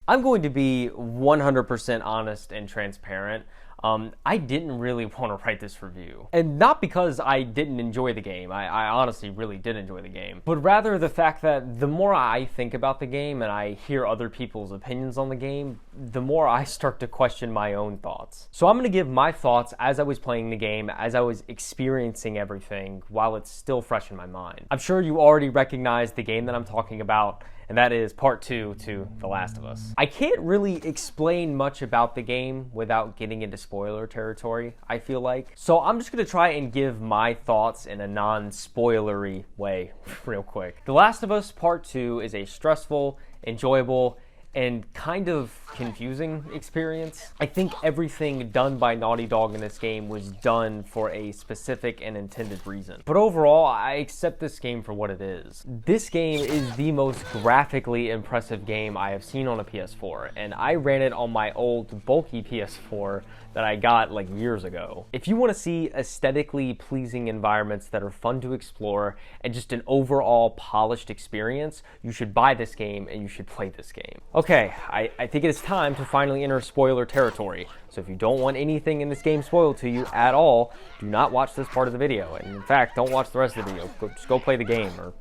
I'm going to be 100% honest and transparent. I didn't really want to write this review. And not because I didn't enjoy the game. I honestly really did enjoy the game. But rather the fact that the more I think about the game and I hear other people's opinions on the game, the more I start to question my own thoughts. So I'm going to give my thoughts as I was playing the game, as I was experiencing everything while it's still fresh in my mind. I'm sure you already recognize the game that I'm talking about, and that is part 2 to The Last of Us. I can't really explain much about the game without getting into spoiler territory, I feel like. So I'm just gonna try and give my thoughts in a non-spoilery way real quick. The Last of Us Part 2 is a stressful, enjoyable, and kind of confusing experience. I think everything done by Naughty Dog in this game was done for a specific and intended reason. But overall, I accept this game for what it is. This game is the most graphically impressive game I have seen on a PS4, and I ran it on my old bulky PS4 that I got like years ago. If you want to see aesthetically pleasing environments that are fun to explore and just an overall polished experience, you should buy this game and you should play this game. Okay, I think it is time to finally enter spoiler territory. So if you don't want anything in this game spoiled to you at all, do not watch this part of the video. And in fact, don't watch the rest of the video. Just go play the game or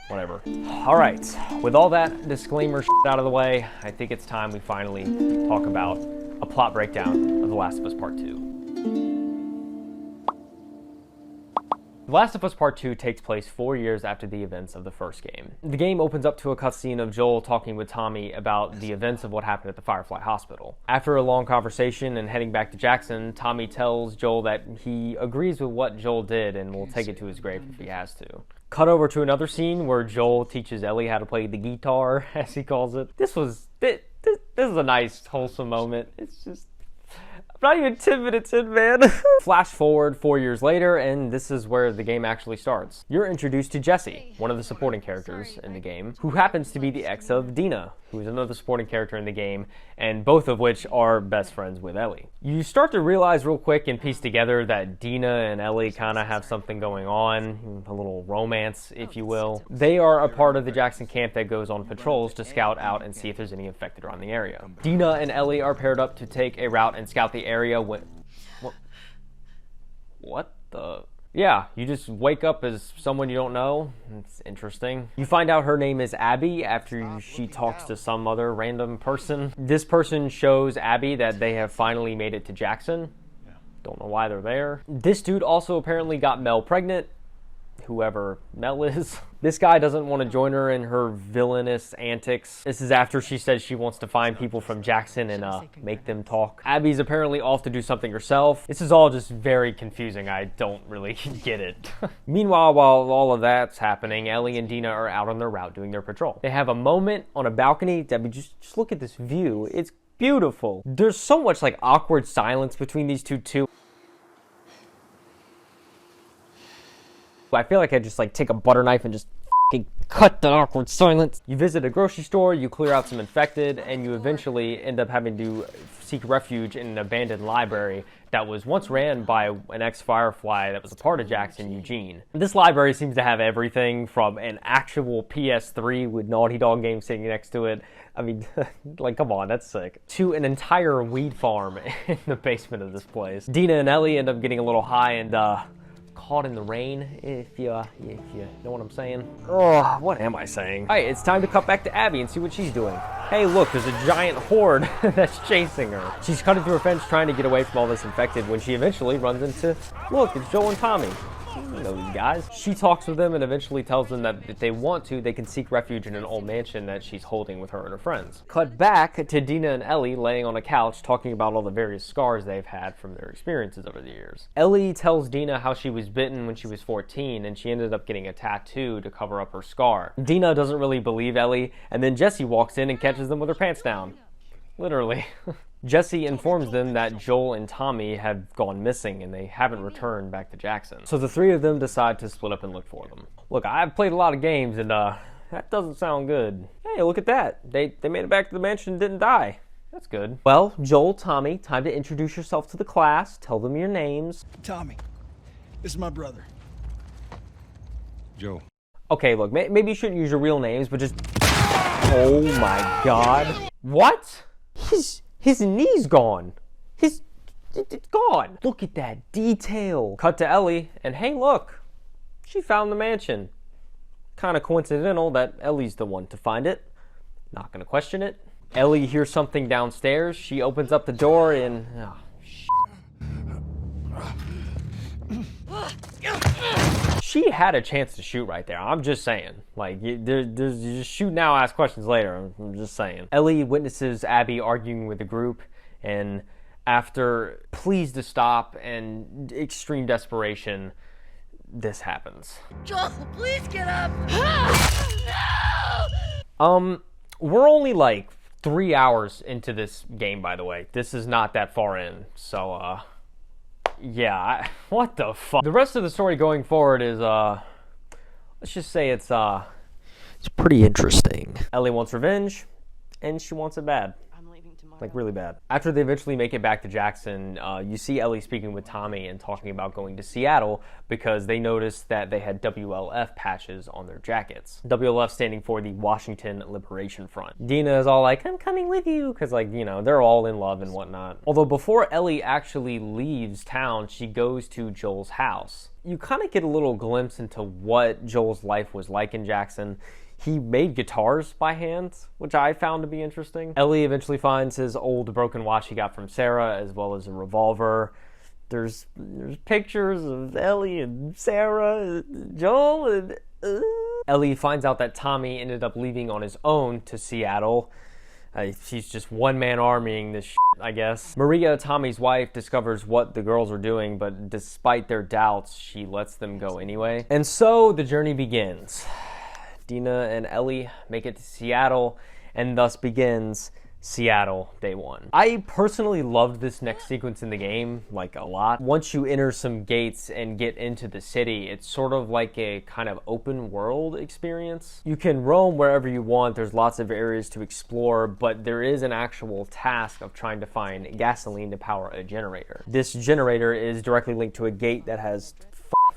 whatever. All right, with all that disclaimer shit out of the way, I think it's time we finally talk about a plot breakdown of The Last of Us Part 2. The Last of Us Part 2 takes place 4 years after the events of the first game. The game opens up to a cutscene of Joel talking with Tommy about the events of what happened at the Firefly Hospital. After a long conversation and heading back to Jackson, Tommy tells Joel that he agrees with what Joel did and will take it to his grave if he has to. Cut over to another scene where Joel teaches Ellie how to play the guitar, as he calls it. This is a nice, wholesome moment. It's just... I'm not even 10 minutes in, man. Flash forward 4 years later, and this is where the game actually starts. You're introduced to Jesse, one of the supporting characters in the game, who happens to be the ex of Dina, who is another supporting character in the game, and both of which are best friends with Ellie. You start to realize real quick and piece together that Dina and Ellie kind of have something going on, a little romance, if you will. They are a part of the Jackson camp that goes on patrols to scout out and see if there's any infected around the area. Dina and Ellie are paired up to take a route and scout the area when... What the... Yeah, you just wake up as someone you don't know. It's interesting. You find out her name is Abby after she talks to some other random person. This person shows Abby that they have finally made it to Jackson. Don't know why they're there. This dude also apparently got Mel pregnant. Whoever Mel is. This guy doesn't want to join her in her villainous antics. This is after she says she wants to find people from Jackson and make them talk. Abby's apparently off to do something herself. This is all just very confusing. I don't really get it. Meanwhile, while all of that's happening, Ellie and Dina are out on their route doing their patrol. They have a moment on a balcony. Debbie, just look at this view. It's beautiful. There's so much like awkward silence between these two. I feel like I just like take a butter knife and just cut the awkward silence. You visit a grocery store, you clear out some infected, and you eventually end up having to seek refuge in an abandoned library that was once ran by an ex-Firefly that was a part of Jackson, Eugene. This library seems to have everything from an actual PS3 with Naughty Dog games sitting next to it. I mean, like, come on, that's sick. To an entire weed farm in the basement of this place. Dina and Ellie end up getting a little high and, caught in the rain, if you know what I'm saying. Oh, what am I saying? All right, it's time to cut back to Abby and see what she's doing. Hey, look, there's a giant horde that's chasing her. She's cutting through a fence trying to get away from all this infected when she eventually runs into, look, it's Joel and Tommy. You know these guys. She talks with them and eventually tells them that if they want to, they can seek refuge in an old mansion that she's holding with her and her friends. Cut back to Dina and Ellie laying on a couch talking about all the various scars they've had from their experiences over the years. Ellie tells Dina how she was bitten when she was 14 and she ended up getting a tattoo to cover up her scar. Dina doesn't really believe Ellie, and then Jesse walks in and catches them with her pants down. Literally. Jesse informs them that Joel and Tommy have gone missing and they haven't returned back to Jackson. So the three of them decide to split up and look for them. Look, I've played a lot of games and that doesn't sound good. Hey, look at that. They made it back to the mansion and didn't die. That's good. Well, Joel, Tommy, time to introduce yourself to the class. Tell them your names. Tommy, this is my brother. Joel. Okay, look, maybe you shouldn't use your real names, but just... Oh my god. What? His knee's gone. It's gone. Look at that detail. Cut to Ellie, and hey, look, she found the mansion. Kind of coincidental that Ellie's the one to find it. Not gonna question it. Ellie hears something downstairs. She opens up the door and she had a chance to shoot right there. I'm just saying. Like, you just shoot now, ask questions later. I'm just saying. Ellie witnesses Abby arguing with the group, and after pleas to stop and extreme desperation, this happens. Joel, please get up! No! We're only like 3 hours into this game, by the way. This is not that far in, so, yeah, what the fuck? The rest of the story going forward is, let's just say it's pretty interesting. Ellie wants revenge, and she wants it bad. I'm leaving tomorrow. Like, really bad. After they eventually make it back to Jackson, you see Ellie speaking with Tommy and talking about going to Seattle because they noticed that they had WLF patches on their jackets. WLF standing for the Washington Liberation Front. Dina is all like, I'm coming with you, because, like, you know, they're all in love and whatnot. Although before Ellie actually leaves town, she goes to Joel's house. You kind of get a little glimpse into what Joel's life was like in Jackson. He made guitars by hand, which I found to be interesting. Ellie eventually finds his old broken watch he got from Sarah, as well as a revolver. There's pictures of Ellie and Sarah, Joel, and... Ellie finds out that Tommy ended up leaving on his own to Seattle. He's just one-man armying this shit, I guess. Maria, Tommy's wife, discovers what the girls are doing, but despite their doubts, she lets them go anyway. And so the journey begins. Dina and Ellie make it to Seattle, and thus begins Seattle Day 1. I personally loved this next sequence in the game, like, a lot. Once you enter some gates and get into the city, it's sort of like a kind of open world experience. You can roam wherever you want, there's lots of areas to explore, but there is an actual task of trying to find gasoline to power a generator. This generator is directly linked to a gate that has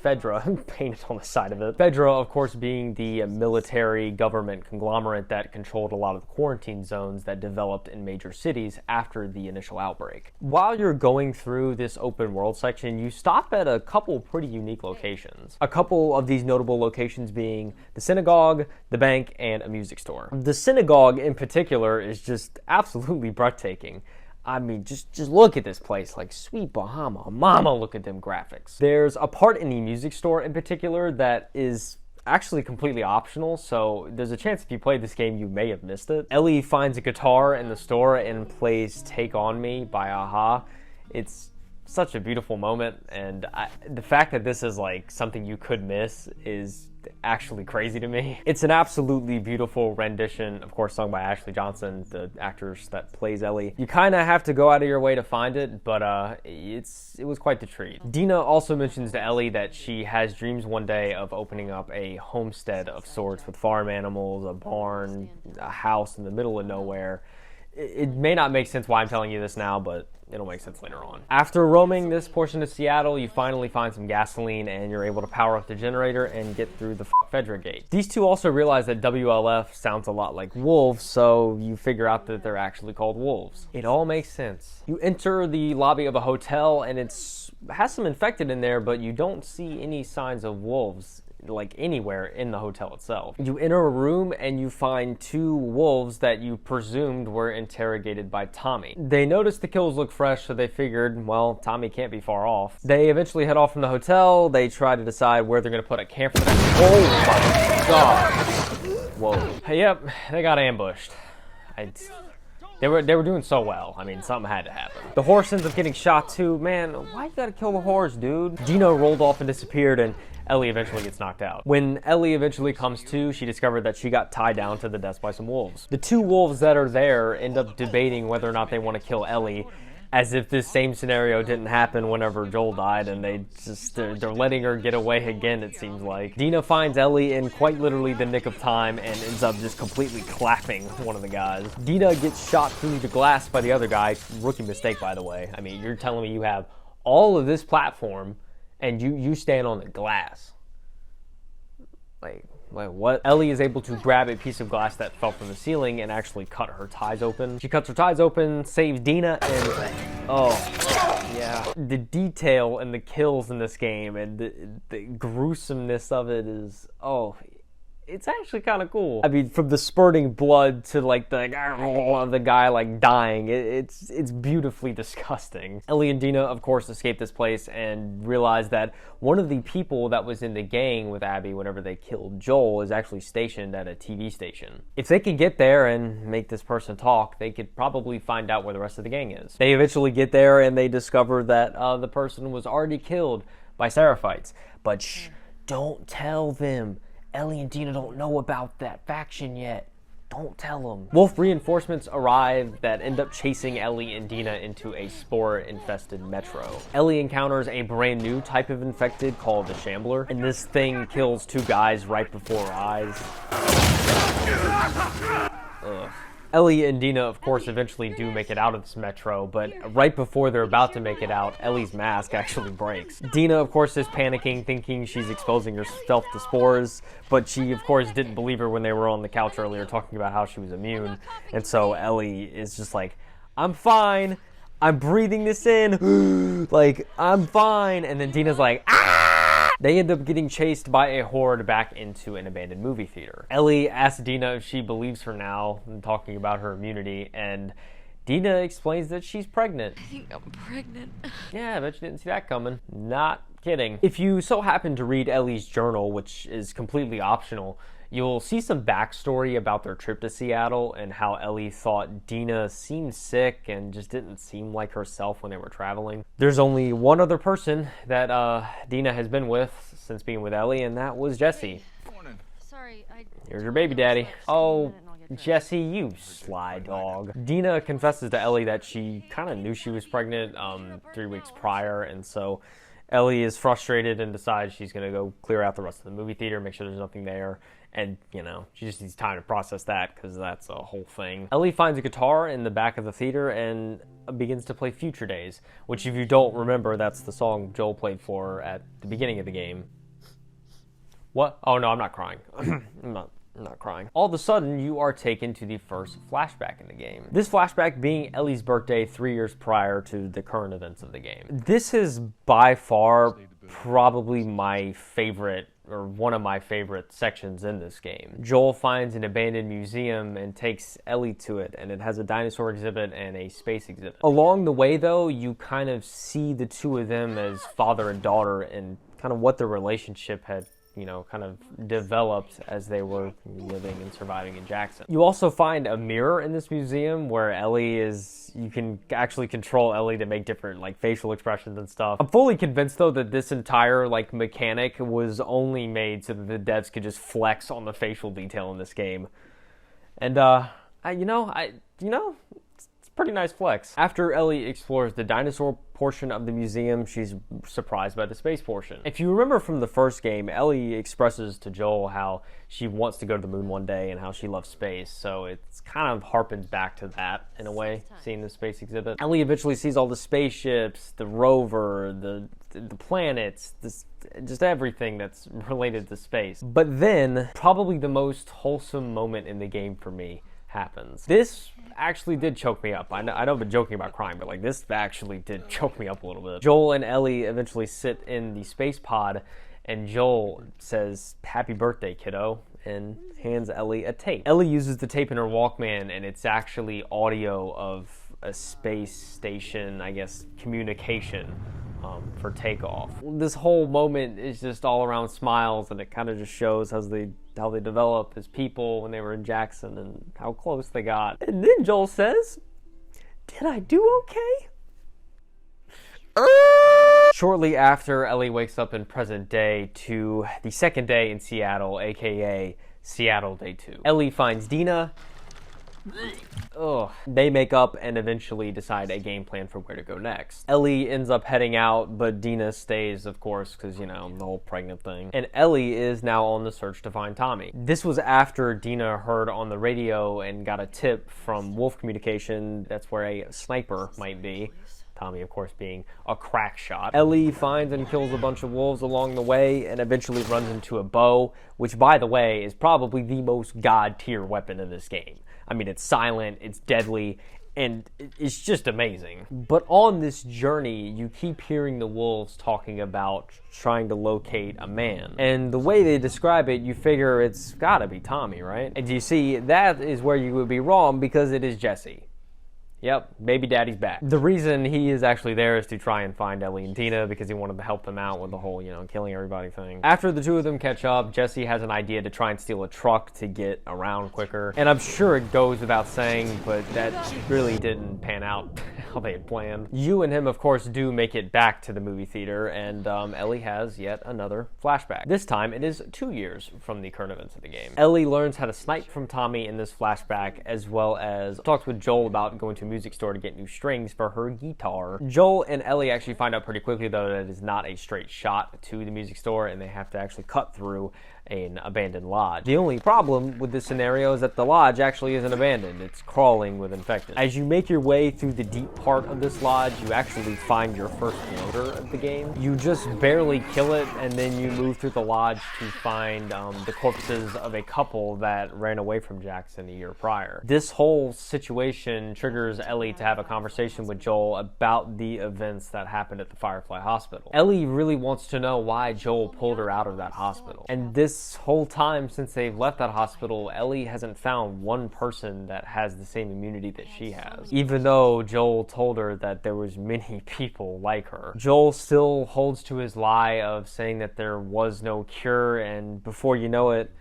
Fedra painted on the side of it. Fedra, of course, being the military government conglomerate that controlled a lot of the quarantine zones that developed in major cities after the initial outbreak. While you're going through this open world section, you stop at a couple pretty unique locations. A couple of these notable locations being the synagogue, the bank, and a music store. The synagogue in particular is just absolutely breathtaking. I mean, just look at this place, like, sweet Bahama mama, look at them graphics. There's a part in the music store in particular that is actually completely optional, so there's a chance if you played this game you may have missed it. Ellie finds a guitar in the store and plays Take On Me by Aha. It's such a beautiful moment, and the fact that this is like something you could miss is actually crazy to me. It's an absolutely beautiful rendition, of course sung by Ashley Johnson, the actress that plays Ellie. You kind of have to go out of your way to find it, but it was quite the treat. Dina also mentions to Ellie that she has dreams one day of opening up a homestead of sorts with farm animals, a barn, a house in the middle of nowhere. It may not make sense why I'm telling you this now, but it'll make sense later on. After roaming this portion of Seattle, you finally find some gasoline and you're able to power up the generator and get through the Fedra gate. These two also realize that WLF sounds a lot like wolves, so you figure out that they're actually called wolves. It all makes sense. You enter the lobby of a hotel and it has some infected in there, but you don't see any signs of wolves like anywhere in the hotel itself. You enter a room and you find two wolves that you presumed were interrogated by Tommy. They noticed the kills look fresh, so they figured, well, Tommy can't be far off. They eventually head off from the hotel. They try to decide where they're gonna put a camper. Oh my god. Whoa. Yep, they got ambushed. They were doing so well. I mean, something had to happen. The horse ends up getting shot too. Man, why you gotta kill the horse, dude? Gino rolled off and disappeared, and Ellie eventually gets knocked out. When Ellie eventually comes to, she discovered that she got tied down to the desk by some wolves. The two wolves that are there end up debating whether or not they want to kill Ellie, as if this same scenario didn't happen whenever Joel died, and they're letting her get away again, it seems like. Dina finds Ellie in quite literally the nick of time and ends up just completely clapping one of the guys. Dina gets shot through the glass by the other guy. Rookie mistake, by the way. I mean, you're telling me you have all of this platform and you stand on the glass. Like, Wait, what? Ellie is able to grab a piece of glass that fell from the ceiling and actually cut her ties open. She cuts her ties open, saves Dina, and oh, yeah. The detail and the kills in this game and the gruesomeness of it is, oh, it's actually kind of cool. I mean, from the spurting blood to like the guy like dying, it's beautifully disgusting. Ellie and Dina, of course, escape this place and realize that one of the people that was in the gang with Abby whenever they killed Joel is actually stationed at a TV station. If they could get there and make this person talk, they could probably find out where the rest of the gang is. They eventually get there and they discover that the person was already killed by Seraphites. But shh, don't tell them. Ellie and Dina don't know about that faction yet. Don't tell them. Wolf reinforcements arrive that end up chasing Ellie and Dina into a spore-infested metro. Ellie encounters a brand new type of infected called the Shambler, and this thing kills 2 guys right before her eyes. Ugh. Ellie and Dina, of course, eventually do make it out of this metro, but right before they're about to make it out, Ellie's mask actually breaks. Dina, of course, is panicking, thinking she's exposing herself to spores, but she, of course, didn't believe her when they were on the couch earlier talking about how she was immune, and so Ellie is just like, I'm fine, I'm breathing this in, like, I'm fine, and then Dina's like, ah! They end up getting chased by a horde back into an abandoned movie theater. Ellie asks Dina if she believes her now, talking about her immunity, and Dina explains that she's pregnant. I think I'm pregnant. Yeah, I bet you didn't see that coming. Not kidding. If you so happen to read Ellie's journal, which is completely optional, you'll see some backstory about their trip to Seattle and how Ellie thought Dina seemed sick and just didn't seem like herself when they were traveling. There's only one other person that Dina has been with since being with Ellie, and that was Jesse. Sorry, Here's your baby daddy. Oh, Jesse, you sly dog. Dina confesses to Ellie that she kind of knew she was pregnant 3 weeks prior, and so Ellie is frustrated and decides she's going to go clear out the rest of the movie theater, make sure there's nothing there. And, you know, she just needs time to process that because that's a whole thing. Ellie finds a guitar in the back of the theater and begins to play Future Days, which if you don't remember, that's the song Joel played for at the beginning of the game. What? Oh, no, I'm not crying. I'm not crying. All of a sudden, you are taken to the first flashback in the game. This flashback being Ellie's birthday 3 years prior to the current events of the game. This is by far probably my favorite, or one of my favorite sections in this game. Joel finds an abandoned museum and takes Ellie to it, and it has a dinosaur exhibit and a space exhibit. Along the way, though, you kind of see the two of them as father and daughter and kind of what their relationship had, you know, kind of developed as they were living and surviving in Jackson. You also find a mirror in this museum where Ellie is, you can actually control Ellie to make different like facial expressions and stuff. I'm fully convinced though that this entire like mechanic was only made so that the devs could just flex on the facial detail in this game. And it's a pretty nice flex. After Ellie explores the dinosaur portion of the museum, she's surprised by the space portion. If you remember from the first game, Ellie expresses to Joel how she wants to go to the moon one day and how she loves space, so it's kind of harpens back to that in a way, seeing the space exhibit. Ellie eventually sees all the spaceships, the rover, the planets, just everything that's related to space. But then, probably the most wholesome moment in the game for me happens. This actually did choke me up. I know I've been joking about crying, but like this actually did choke me up a little bit. Joel and Ellie eventually sit in the space pod, and Joel says, "Happy birthday, kiddo," and hands Ellie a tape. Ellie uses the tape in her Walkman, and it's actually audio of a space station, I guess, communication for takeoff. This whole moment is just all around smiles, and it kind of just shows how they develop as people when they were in Jackson and how close they got. And then Joel says, "Did I do okay?" Shortly after, Ellie wakes up in present day to the second day in Seattle, aka Seattle Day 2. Ellie finds Dina. They make up and eventually decide a game plan for where to go next. Ellie ends up heading out, but Dina stays, of course, because, you know, the whole pregnant thing. And Ellie is now on the search to find Tommy. This was after Dina heard on the radio and got a tip from Wolf Communication that's where a sniper might be. Tommy, of course, being a crack shot. Ellie finds and kills a bunch of wolves along the way and eventually runs into a bow, which, by the way, is probably the most god-tier weapon in this game. I mean, it's silent, it's deadly, and it's just amazing. But on this journey, you keep hearing the wolves talking about trying to locate a man. And the way they describe it, you figure it's gotta be Tommy, right? And you see, that is where you would be wrong, because it is Jesse. Yep, baby daddy's back. The reason he is actually there is to try and find Ellie and Tina, because he wanted to help them out with the whole, killing everybody thing. After the two of them catch up, Jesse has an idea to try and steal a truck to get around quicker. And I'm sure it goes without saying, but that really didn't pan out how they had planned. You and him, of course, do make it back to the movie theater, and Ellie has yet another flashback. This time, it is 2 years from the current events of the game. Ellie learns how to snipe from Tommy in this flashback, as well as talks with Joel about going to music store to get new strings for her guitar. Joel and Ellie actually find out pretty quickly, though, that it is not a straight shot to the music store, and they have to actually cut through an abandoned lodge. The only problem with this scenario is that the lodge actually isn't abandoned. It's crawling with infected. As you make your way through the deep part of this lodge, you actually find your first loader of the game. You just barely kill it, and then you move through the lodge to find the corpses of a couple that ran away from Jackson a year prior. This whole situation triggers Ellie to have a conversation with Joel about the events that happened at the Firefly Hospital. Ellie really wants to know why Joel pulled her out of that hospital. And this whole time since they've left that hospital, Ellie hasn't found one person that has the same immunity that she has, even though Joel told her that there was many people like her. Joel still holds to his lie of saying that there was no cure, and before you know it,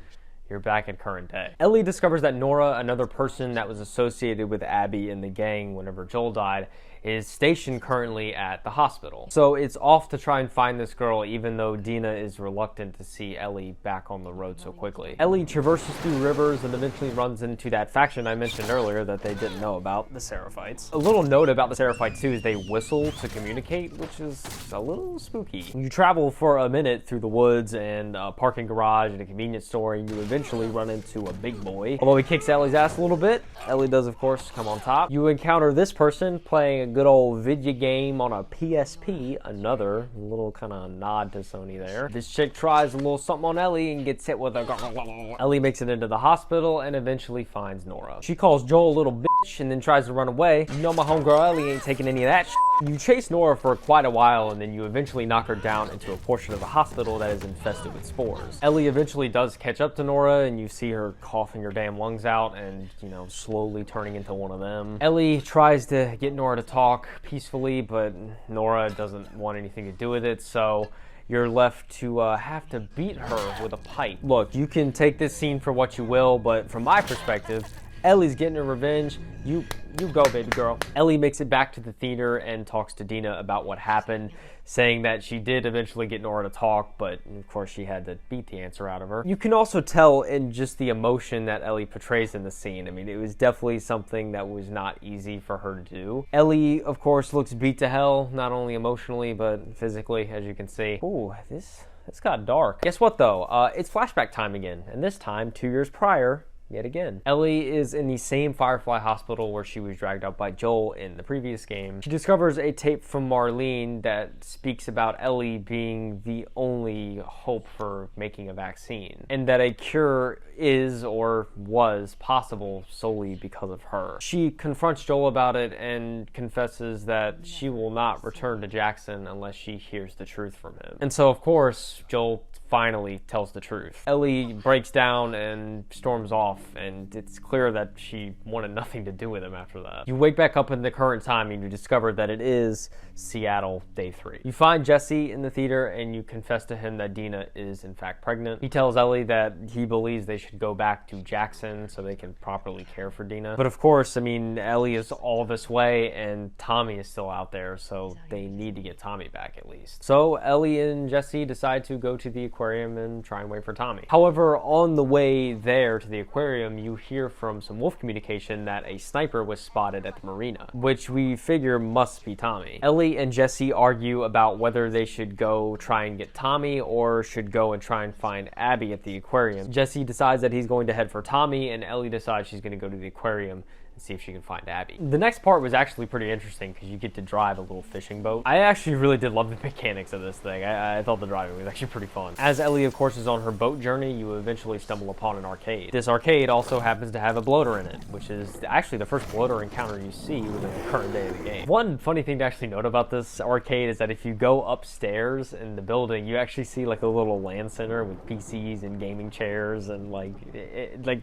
you're back at current day. Ellie discovers that Nora, another person that was associated with Abby in the gang whenever Joel died, is stationed currently at the hospital. So it's off to try and find this girl, even though Dina is reluctant to see Ellie back on the road so quickly. Ellie traverses through rivers and eventually runs into that faction I mentioned earlier that they didn't know about, the Seraphites. A little note about the Seraphites too is they whistle to communicate, which is a little spooky. You travel for a minute through the woods and a parking garage and a convenience store, and you eventually run into a big boy. Although he kicks Ellie's ass a little bit, Ellie does, of course, come on top. You encounter this person playing a good old video game on a PSP, another little kind of nod to Sony there. This chick tries a little something on Ellie and gets hit with a Ellie makes it into the hospital and eventually finds Nora. She calls Joel a little bitch and then tries to run away. You know my homegirl Ellie ain't taking any of that shit. You chase Nora for quite a while, and then you eventually knock her down into a portion of the hospital that is infested with spores. Ellie eventually does catch up to Nora, and you see her coughing her damn lungs out and, slowly turning into one of them. Ellie tries to get Nora to talk peacefully, but Nora doesn't want anything to do with it, so you're left to have to beat her with a pipe. Look, you can take this scene for what you will, but from my perspective, Ellie's getting her revenge. You go, baby girl. Ellie makes it back to the theater and talks to Dina about what happened, saying that she did eventually get Nora to talk, but of course she had to beat the answer out of her. You can also tell in just the emotion that Ellie portrays in the scene. I mean, it was definitely something that was not easy for her to do. Ellie, of course, looks beat to hell, not only emotionally, but physically, as you can see. Ooh, this got dark. Guess what, though? It's flashback time again, and this time, 2 years prior, yet again. Ellie is in the same Firefly hospital where she was dragged out by Joel in the previous game. She discovers a tape from Marlene that speaks about Ellie being the only hope for making a vaccine, and that a cure is or was possible solely because of her. She confronts Joel about it and confesses that she will not return to Jackson unless she hears the truth from him. And so, of course, Joel finally tells the truth. Ellie breaks down and storms off, and it's clear that she wanted nothing to do with him after that. You wake back up in the current time and you discover that it is Seattle, day 3. You find Jesse in the theater and you confess to him that Dina is in fact pregnant. He tells Ellie that he believes they should go back to Jackson so they can properly care for Dina. But of course, I mean, Ellie is all this way and Tommy is still out there, so they need to get Tommy back at least. So Ellie and Jesse decide to go to the aquarium and try and wait for Tommy. However, on the way there to the aquarium, you hear from some wolf communication that a sniper was spotted at the marina, which we figure must be Tommy. Ellie and Jesse argue about whether they should go try and get Tommy or should go and try and find Abby at the aquarium. Jesse decides that he's going to head for Tommy, and Ellie decides she's going to go to the aquarium and see if she can find Abby. The next part was actually pretty interesting because you get to drive a little fishing boat. I actually really did love the mechanics of this thing. I thought the driving was actually pretty fun. As Ellie, of course, is on her boat journey, you eventually stumble upon an arcade. This arcade also happens to have a bloater in it, which is actually the first bloater encounter you see within the current day of the game. One funny thing to actually note about this arcade is that if you go upstairs in the building, you actually see like a little LAN center with PCs and gaming chairs and like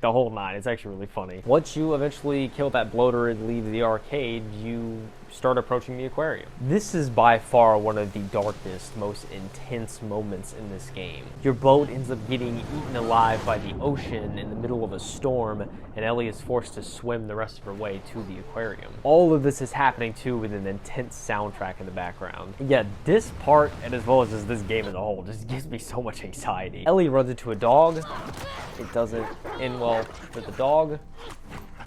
the whole nine. It's actually really funny. Once you eventually kill that bloater and leave the arcade, you start approaching the aquarium. This is by far one of the darkest, most intense moments in this game. Your boat ends up getting eaten alive by the ocean in the middle of a storm, and Ellie is forced to swim the rest of her way to the aquarium. All of this is happening too with an intense soundtrack in the background. Yeah, this part, and as well as just this game as a whole, just gives me so much anxiety. Ellie runs into a dog. It doesn't end well with the dog.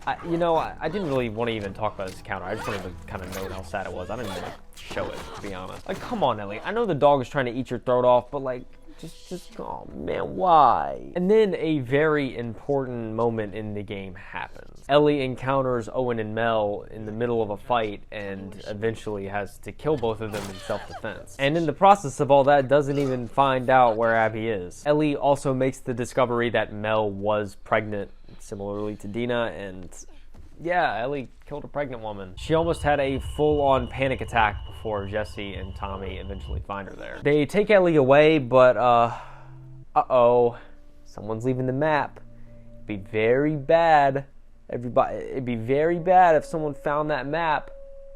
I didn't really want to even talk about this encounter. I just wanted to kind of note how sad it was. I didn't even want to show it, to be honest. Like, come on, Ellie. I know the dog is trying to eat your throat off, but like, just, oh man, why? And then a very important moment in the game happens. Ellie encounters Owen and Mel in the middle of a fight and eventually has to kill both of them in self-defense. And in the process of all that, doesn't even find out where Abby is. Ellie also makes the discovery that Mel was pregnant, similarly to Dina, and yeah, Ellie killed a pregnant woman. She almost had a full-on panic attack before Jesse and Tommy eventually find her there. They take Ellie away, but uh-oh, someone's leaving the map. It'd be very bad. It'd be very bad if someone found that map.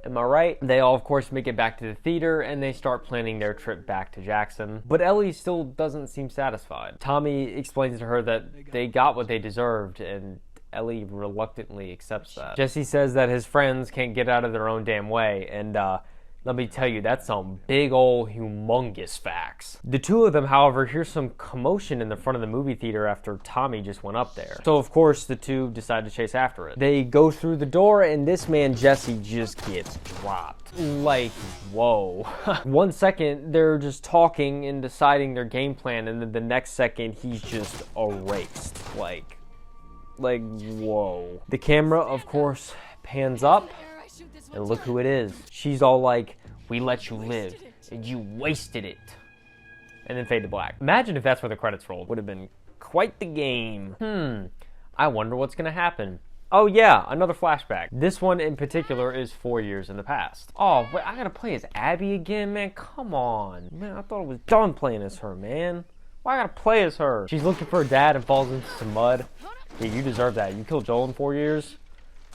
Am I right? They all, of course, make it back to the theater, and they start planning their trip back to Jackson. But Ellie still doesn't seem satisfied. Tommy explains to her that they got what they deserved, and Ellie reluctantly accepts that. Jesse says that his friends can't get out of their own damn way, and let me tell you, that's some big ol' humongous facts. The two of them, however, hear some commotion in the front of the movie theater after Tommy just went up there. So, of course, the two decide to chase after it. They go through the door, and this man, Jesse, just gets dropped. Like, whoa. 1 second, they're just talking and deciding their game plan, and then the next second, he's just erased. Like, whoa. The camera, of course, pans up. And look who it is. She's all like, we let you live, and you wasted it. And then fade to black. Imagine if that's where the credits rolled. Would have been quite the game. I wonder what's gonna happen. Oh yeah, another flashback. This one in particular is 4 years in the past. Oh, but I gotta play as Abby again, man? Come on. Man, I thought I was done playing as her, man. Why I gotta play as her? She's looking for her dad and falls into some mud. Yeah, you deserve that. You killed Joel in 4 years.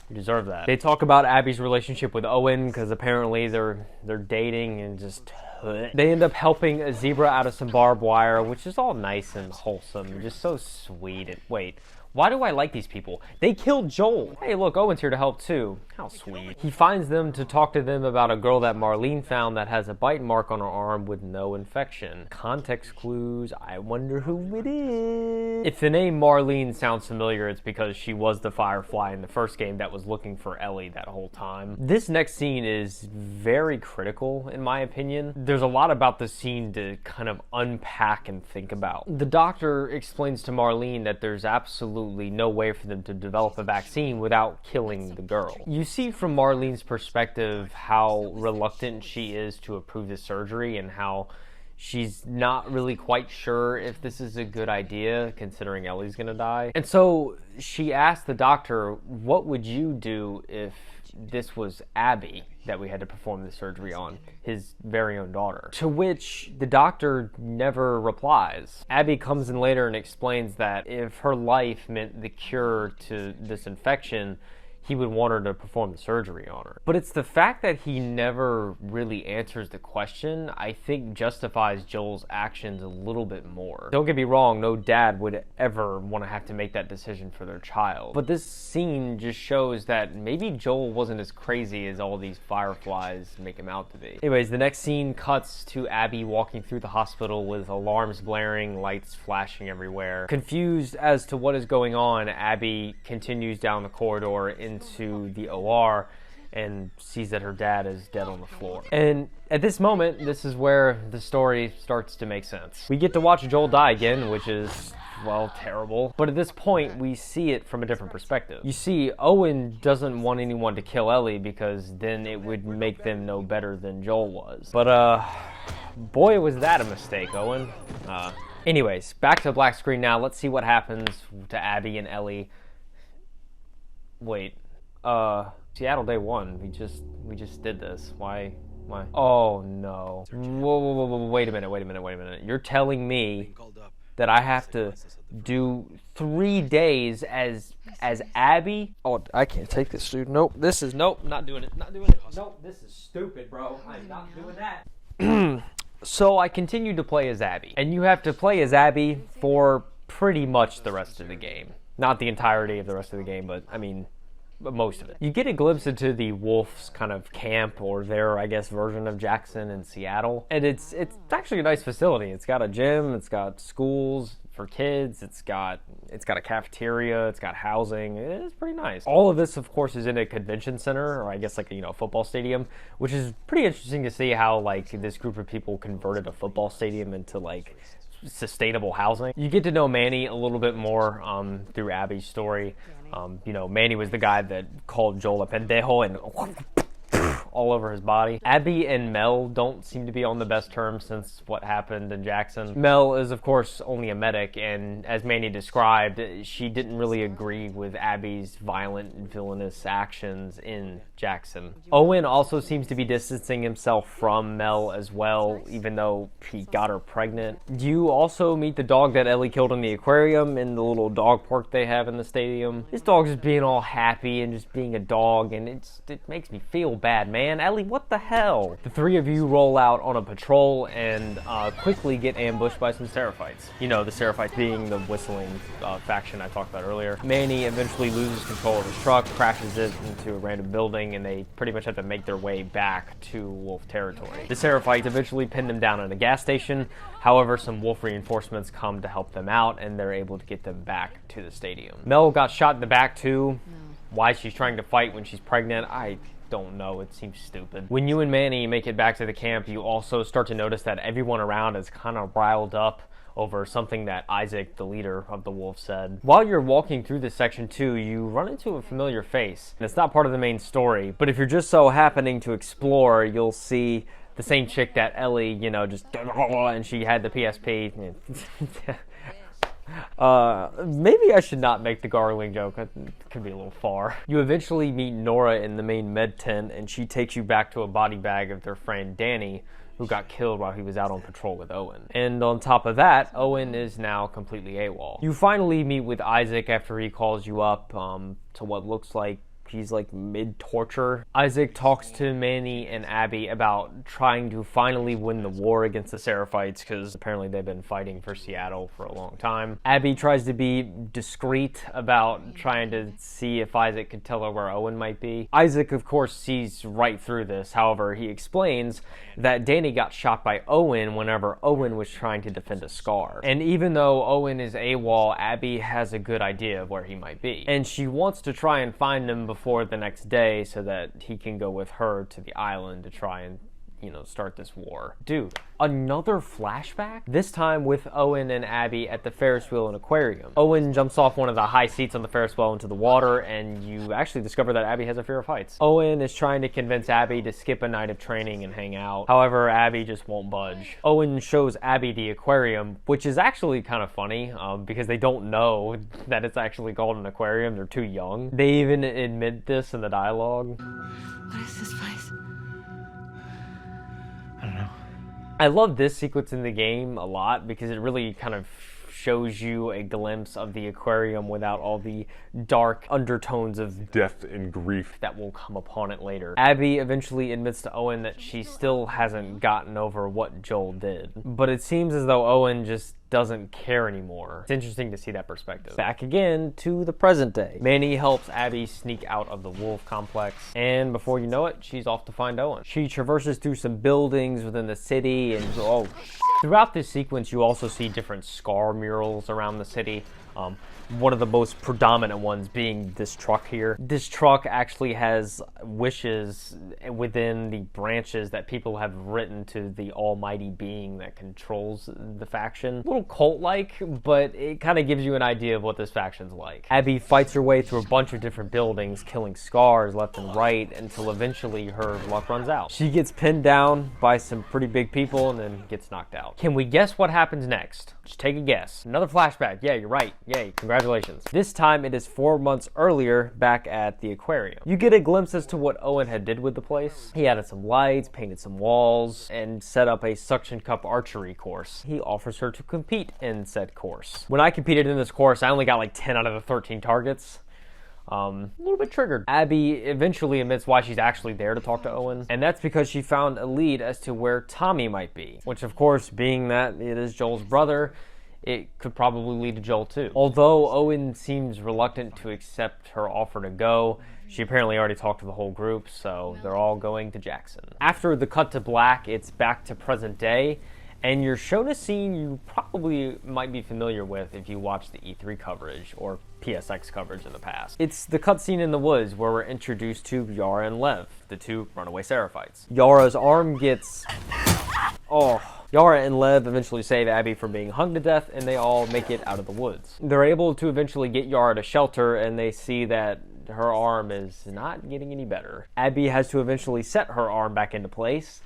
You deserve that. They talk about Abby's relationship with Owen because apparently they're dating and just they end up helping a zebra out of some barbed wire, which is all nice and wholesome, just so sweet. And wait, why do I like these people? They killed Joel. Hey, look, Owen's here to help too. How sweet. He finds them to talk to them about a girl that Marlene found that has a bite mark on her arm with no infection. Context clues, I wonder who it is. If the name Marlene sounds familiar, it's because she was the Firefly in the first game that was looking for Ellie that whole time. This next scene is very critical, in my opinion. There's a lot about this scene to kind of unpack and think about. The doctor explains to Marlene that there's absolutely no way for them to develop a vaccine without killing the girl. You see from Marlene's perspective how reluctant she is to approve the surgery and how she's not really quite sure if this is a good idea considering Ellie's gonna die. And so she asked the doctor, what would you do if this was Abby that we had to perform the surgery on, his very own daughter? To which the doctor never replies. Abby comes in later and explains that if her life meant the cure to this infection, he would want her to perform the surgery on her. But it's the fact that he never really answers the question, I think justifies Joel's actions a little bit more. Don't get me wrong, no dad would ever want to have to make that decision for their child. But this scene just shows that maybe Joel wasn't as crazy as all these fireflies make him out to be. Anyways, the next scene cuts to Abby walking through the hospital with alarms blaring, lights flashing everywhere. Confused as to what is going on, Abby continues down the corridor into the OR and sees that her dad is dead on the floor. And at this moment, this is where the story starts to make sense. We get to watch Joel die again, which is well, terrible. But at this point, we see it from a different perspective. You see, Owen doesn't want anyone to kill Ellie because then it would make them no better than Joel was. But, boy, was that a mistake, Owen. Anyways, back to the black screen now. Let's see what happens to Abby and Ellie. Wait, Seattle day one. We just did this. Why? Oh no. Whoa, wait a minute. You're telling me that I have to do 3 days as Abby? Oh, I can't take this, dude. Nope, not doing it. Nope, this is stupid, bro. I'm not doing that. So I continued to play as Abby. And you have to play as Abby for pretty much the rest of the game. Not the entirety of the rest of the game, but I mean, most of it. You get a glimpse into the Wolf's kind of camp, or their, I guess, version of Jackson in Seattle. And it's actually a nice facility. It's got a gym, it's got schools for kids, it's got a cafeteria, it's got housing. It's pretty nice. All of this, of course, is in a convention center, or I guess like a football stadium, which is pretty interesting to see how like this group of people converted a football stadium into like sustainable housing. You get to know Manny a little bit more through Abby's story. Manny was the guy that called Joel a pendejo and all over his body. Abby and Mel don't seem to be on the best terms since what happened in Jackson. Mel is, of course, only a medic, and as Manny described, she didn't really agree with Abby's violent and villainous actions in Jackson. Owen also seems to be distancing himself from Mel as well, even though he got her pregnant. You also meet the dog that Ellie killed in the aquarium in the little dog park they have in the stadium. This dog's just being all happy and just being a dog, and it makes me feel bad, man. Ellie, what the hell? The three of you roll out on a patrol and quickly get ambushed by some Seraphites. The Seraphites being the whistling faction I talked about earlier. Manny eventually loses control of his truck, crashes it into a random building, and they pretty much have to make their way back to Wolf territory. The Seraphites eventually pin them down at a gas station. However, some Wolf reinforcements come to help them out, and they're able to get them back to the stadium. Mel got shot in the back too. Why she's trying to fight when she's pregnant, I don't know. It seems stupid. When you and Manny make it back to the camp, you also start to notice that everyone around is kind of riled up over something that Isaac, the leader of the Wolf, said. While you're walking through this section too, you run into a familiar face. And it's not part of the main story, but if you're just so happening to explore, you'll see the same chick that Ellie, just and she had the PSP. Maybe I should not make the gargling joke. It could be a little far. You eventually meet Nora in the main med tent, and she takes you back to a body bag of their friend Danny, who got killed while he was out on patrol with Owen. And on top of that, Owen is now completely AWOL. You finally meet with Isaac after he calls you up to what looks like he's like mid-torture. Isaac talks to Manny and Abby about trying to finally win the war against the Seraphites, because apparently they've been fighting for Seattle for a long time. Abby tries to be discreet about trying to see if Isaac could tell her where Owen might be. Isaac, of course, sees right through this. However, he explains that Danny got shot by Owen whenever Owen was trying to defend a scar. And even though Owen is AWOL, Abby has a good idea of where he might be. And she wants to try and find him before the next day so that he can go with her to the island to try and start this war. Dude, another flashback? This time with Owen and Abby at the Ferris wheel and aquarium. Owen jumps off one of the high seats on the Ferris wheel into the water, and you actually discover that Abby has a fear of heights. Owen is trying to convince Abby to skip a night of training and hang out. However, Abby just won't budge. Owen shows Abby the aquarium, which is actually kind of funny because they don't know that it's actually called an aquarium. They're too young. They even admit this in the dialogue. What is this place? I don't know. I love this sequence in the game a lot because it really kind of shows you a glimpse of the aquarium without all the dark undertones of death and grief that will come upon it later. Abby eventually admits to Owen that she still hasn't gotten over what Joel did, but it seems as though Owen just doesn't care anymore. It's interesting to see that perspective. Back again to the present day. Manny helps Abby sneak out of the Wolf complex, and before you know it, she's off to find Owen. She traverses through some buildings within the city, and throughout this sequence, you also see different scar murals around the city. One of the most predominant ones being this truck here. This truck actually has wishes within the branches that people have written to the almighty being that controls the faction. A little cult-like, but it kind of gives you an idea of what this faction's like. Abby fights her way through a bunch of different buildings, killing scars left and right until eventually her luck runs out. She gets pinned down by some pretty big people and then gets knocked out. Can we guess what happens next? Just take a guess. Another flashback. Yeah, you're right. Yay. Congratulations. This time it is 4 months earlier back at the aquarium. You get a glimpse as to what Owen had did with the place. He added some lights, painted some walls, and set up a suction cup archery course. He offers her to compete in said course. When I competed in this course, I only got like 10 out of the 13 targets. A little bit triggered. Abby eventually admits why she's actually there to talk to Owen, and that's because she found a lead as to where Tommy might be, which of course, being that it is Joel's brother, it could probably lead to Joel too. Although Owen seems reluctant to accept her offer to go, she apparently already talked to the whole group, so they're all going to Jackson. After the cut to black, it's back to present day, and you're shown a scene you probably might be familiar with if you watched the E3 coverage or PSX coverage in the past. It's the cutscene in the woods where we're introduced to Yara and Lev, the two runaway Seraphites. Yara's arm gets... Yara and Lev eventually save Abby from being hung to death, and they all make it out of the woods. They're able to eventually get Yara to shelter, and they see that her arm is not getting any better. Abby has to eventually set her arm back into place.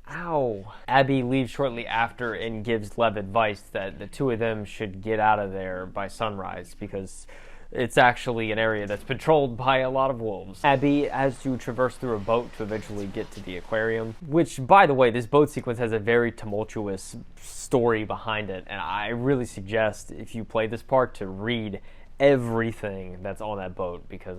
Ow. Abby leaves shortly after and gives Lev advice that the two of them should get out of there by sunrise because it's actually an area that's patrolled by a lot of wolves. Abby has to traverse through a boat to eventually get to the aquarium, which, by the way, this boat sequence has a very tumultuous story behind it, and I really suggest, if you play this part, to read everything that's on that boat because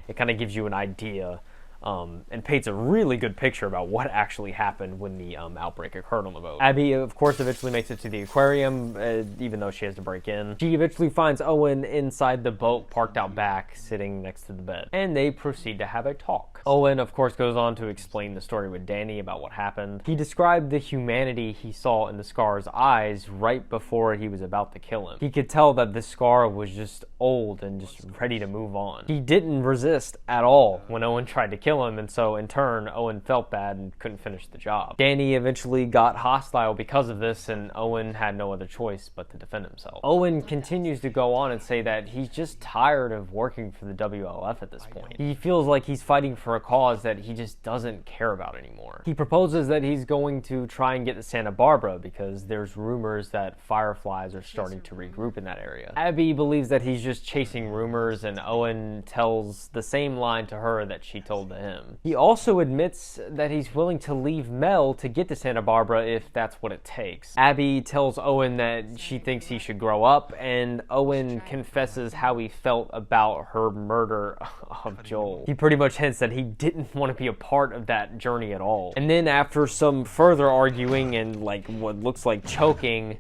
it kind of gives you an idea and paints a really good picture about what actually happened when the outbreak occurred on the boat. Abby, of course, eventually makes it to the aquarium, even though she has to break in. She eventually finds Owen inside the boat, parked out back, sitting next to the bed, and they proceed to have a talk. Owen, of course, goes on to explain the story with Danny about what happened. He described the humanity he saw in the Scar's eyes right before he was about to kill him. He could tell that the Scar was just old and just ready to move on. He didn't resist at all when Owen tried to kill him, and so in turn Owen felt bad and couldn't finish the job. Danny eventually got hostile because of this, and Owen had no other choice but to defend himself. Owen continues to go on and say that he's just tired of working for the WLF at this point. He feels like he's fighting for a cause that he just doesn't care about anymore. He proposes that he's going to try and get to Santa Barbara because there's rumors that fireflies are starting to regroup in that area. Abby believes that he's just chasing rumors, and Owen tells the same line to her that she told to him. He also admits that he's willing to leave Mel to get to Santa Barbara if that's what it takes. Abby tells Owen that she thinks he should grow up, and Owen confesses how he felt about her murder of Joel. He pretty much hints that he didn't want to be a part of that journey at all. And then after some further arguing and like what looks like choking,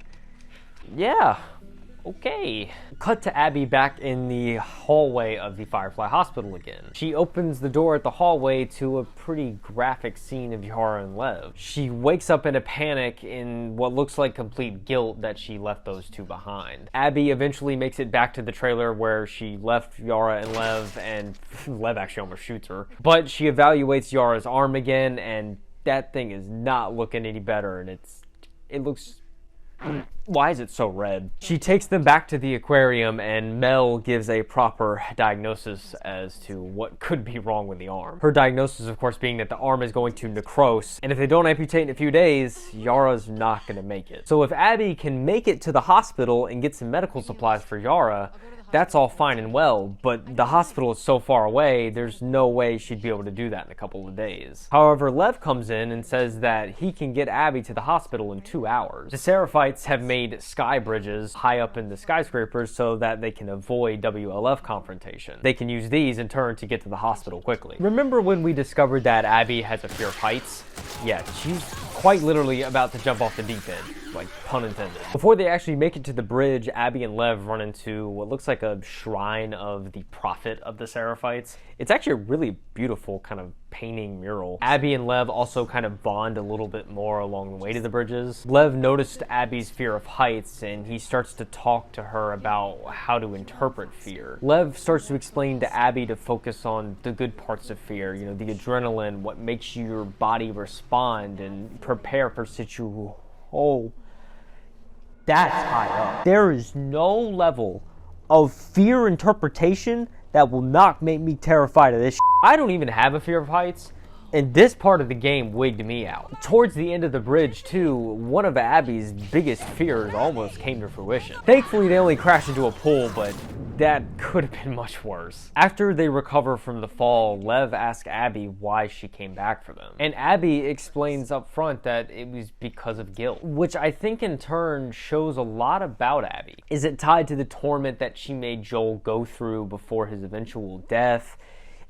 yeah, okay. Cut to Abby back in the hallway of the Firefly Hospital again. She opens the door at the hallway to a pretty graphic scene of Yara and Lev. She wakes up in a panic in what looks like complete guilt that she left those two behind. Abby eventually makes it back to the trailer where she left Yara and Lev, and Lev actually almost shoots her. But she evaluates Yara's arm again, and that thing is not looking any better, and it looks... Why is it so red? She takes them back to the aquarium, and Mel gives a proper diagnosis as to what could be wrong with the arm. Her diagnosis, of course, being that the arm is going to necrose, and if they don't amputate in a few days, Yara's not going to make it. So if Abby can make it to the hospital and get some medical supplies for Yara, that's all fine and well, but the hospital is so far away, there's no way she'd be able to do that in a couple of days. However, Lev comes in and says that he can get Abby to the hospital in 2 hours. The Seraphites have made sky bridges high up in the skyscrapers so that they can avoid WLF confrontation. They can use these in turn to get to the hospital quickly. Remember when we discovered that Abby has a fear of heights? Yeah, she's quite literally about to jump off the deep end. like pun intended. Before they actually make it to the bridge, Abby and Lev run into what looks like a shrine of the prophet of the Seraphites. It's actually a really beautiful kind of painting mural. Abby and Lev also kind of bond a little bit more along the way to the bridges. Lev noticed Abby's fear of heights, and he starts to talk to her about how to interpret fear. Lev starts to explain to Abby to focus on the good parts of fear, you know, the adrenaline, what makes your body respond and prepare for situations. Oh, that's high up. There is no level of fear interpretation that will not make me terrified of this shit. I don't even have a fear of heights, and this part of the game wigged me out. Towards the end of the bridge, too, one of Abby's biggest fears almost came to fruition. Thankfully, they only crashed into a pool, but that could have been much worse. After they recover from the fall, Lev asks Abby why she came back for them. And Abby explains up front that it was because of guilt, which I think in turn shows a lot about Abby. Is it tied to the torment that she made Joel go through before his eventual death?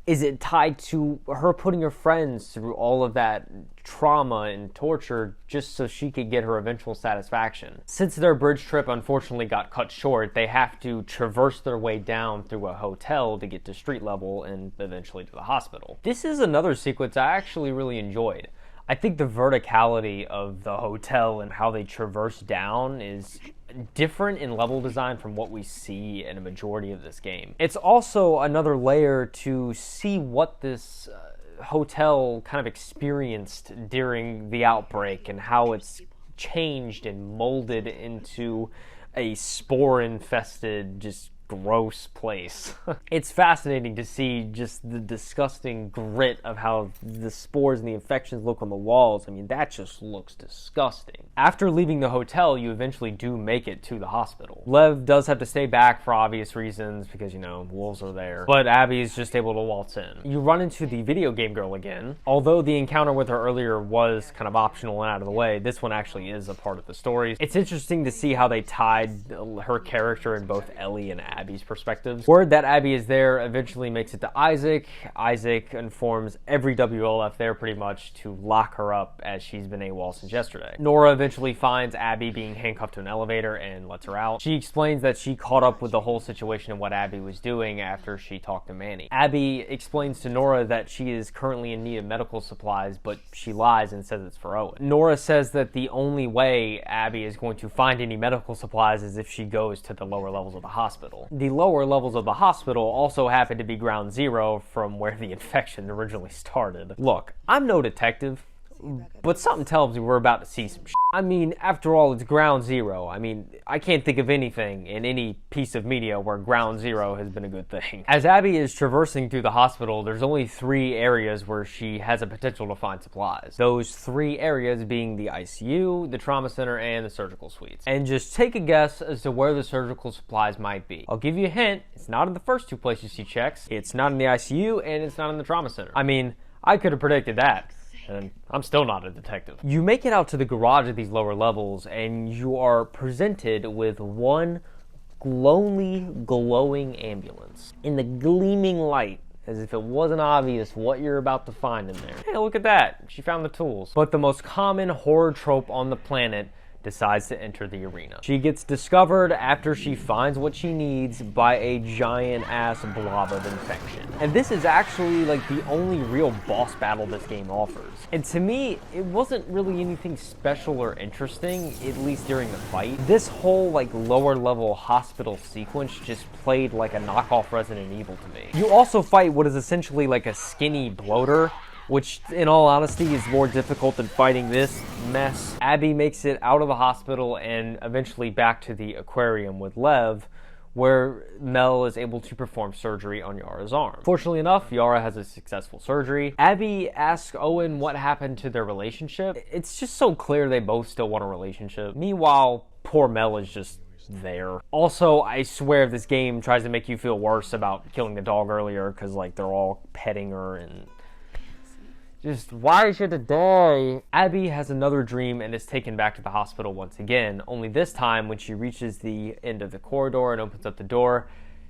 Is it tied to her putting her friends through all of that trauma and torture just so she could get her eventual satisfaction? Since their bridge trip unfortunately got cut short, they have to traverse their way down through a hotel to get to street level and eventually to the hospital. This is another sequence I actually really enjoyed. I think the verticality of the hotel and how they traverse down is different in level design from what we see in a majority of this game. It's also another layer to see what this hotel kind of experienced during the outbreak and how it's changed and molded into a spore-infested, just gross place. It's fascinating to see just the disgusting grit of how the spores and the infections look on the walls. I mean, that just looks disgusting. After leaving the hotel, you eventually do make it to the hospital. Lev does have to stay back for obvious reasons because, you know, wolves are there, but Abby's just able to waltz in. You run into the video game girl again. Although the encounter with her earlier was kind of optional and out of the way, this one actually is a part of the story. It's interesting to see how they tied her character in both Ellie and Abby's perspectives. Word that Abby is there eventually makes it to Isaac. Isaac informs every WLF there pretty much to lock her up as she's been AWOL since yesterday. Nora eventually finds Abby being handcuffed to an elevator and lets her out. She explains that she caught up with the whole situation and what Abby was doing after she talked to Manny. Abby explains to Nora that she is currently in need of medical supplies, but she lies and says it's for Owen. Nora says that the only way Abby is going to find any medical supplies is if she goes to the lower levels of the hospital. The lower levels of the hospital also happen to be ground zero from where the infection originally started. Look, I'm no detective, but something tells me we're about to see some shit. I mean, after all, it's ground zero. I mean, I can't think of anything in any piece of media where ground zero has been a good thing. As Abby is traversing through the hospital, there's only 3 areas where she has a potential to find supplies. Those 3 areas being the ICU, the trauma center, and the surgical suites. And just take a guess as to where the surgical supplies might be. I'll give you a hint. It's not in the first 2 places she checks. It's not in the ICU, and it's not in the trauma center. I mean, I could have predicted that. And I'm still not a detective. You make it out to the garage at these lower levels, and you are presented with one glowing ambulance. In the gleaming light, as if it wasn't obvious what you're about to find in there. Hey, look at that. She found the tools. But the most common horror trope on the planet decides to enter the arena. She gets discovered after she finds what she needs by a giant-ass blob of infection. And this is actually like the only real boss battle this game offers. And to me, it wasn't really anything special or interesting, at least during the fight. This whole like lower level hospital sequence just played like a knockoff Resident Evil to me. You also fight what is essentially like a skinny bloater, which in all honesty is more difficult than fighting this mess. Abby makes it out of the hospital and eventually back to the aquarium with Lev, where Mel is able to perform surgery on Yara's arm. Fortunately enough, Yara has a successful surgery. Abby asks Owen what happened to their relationship. It's just so clear they both still want a relationship. Meanwhile, poor Mel is just there. Also, I swear this game tries to make you feel worse about killing the dog earlier because like they're all petting her and just, why should it die? Abby has another dream and is taken back to the hospital once again, only this time when she reaches the end of the corridor and opens up the door,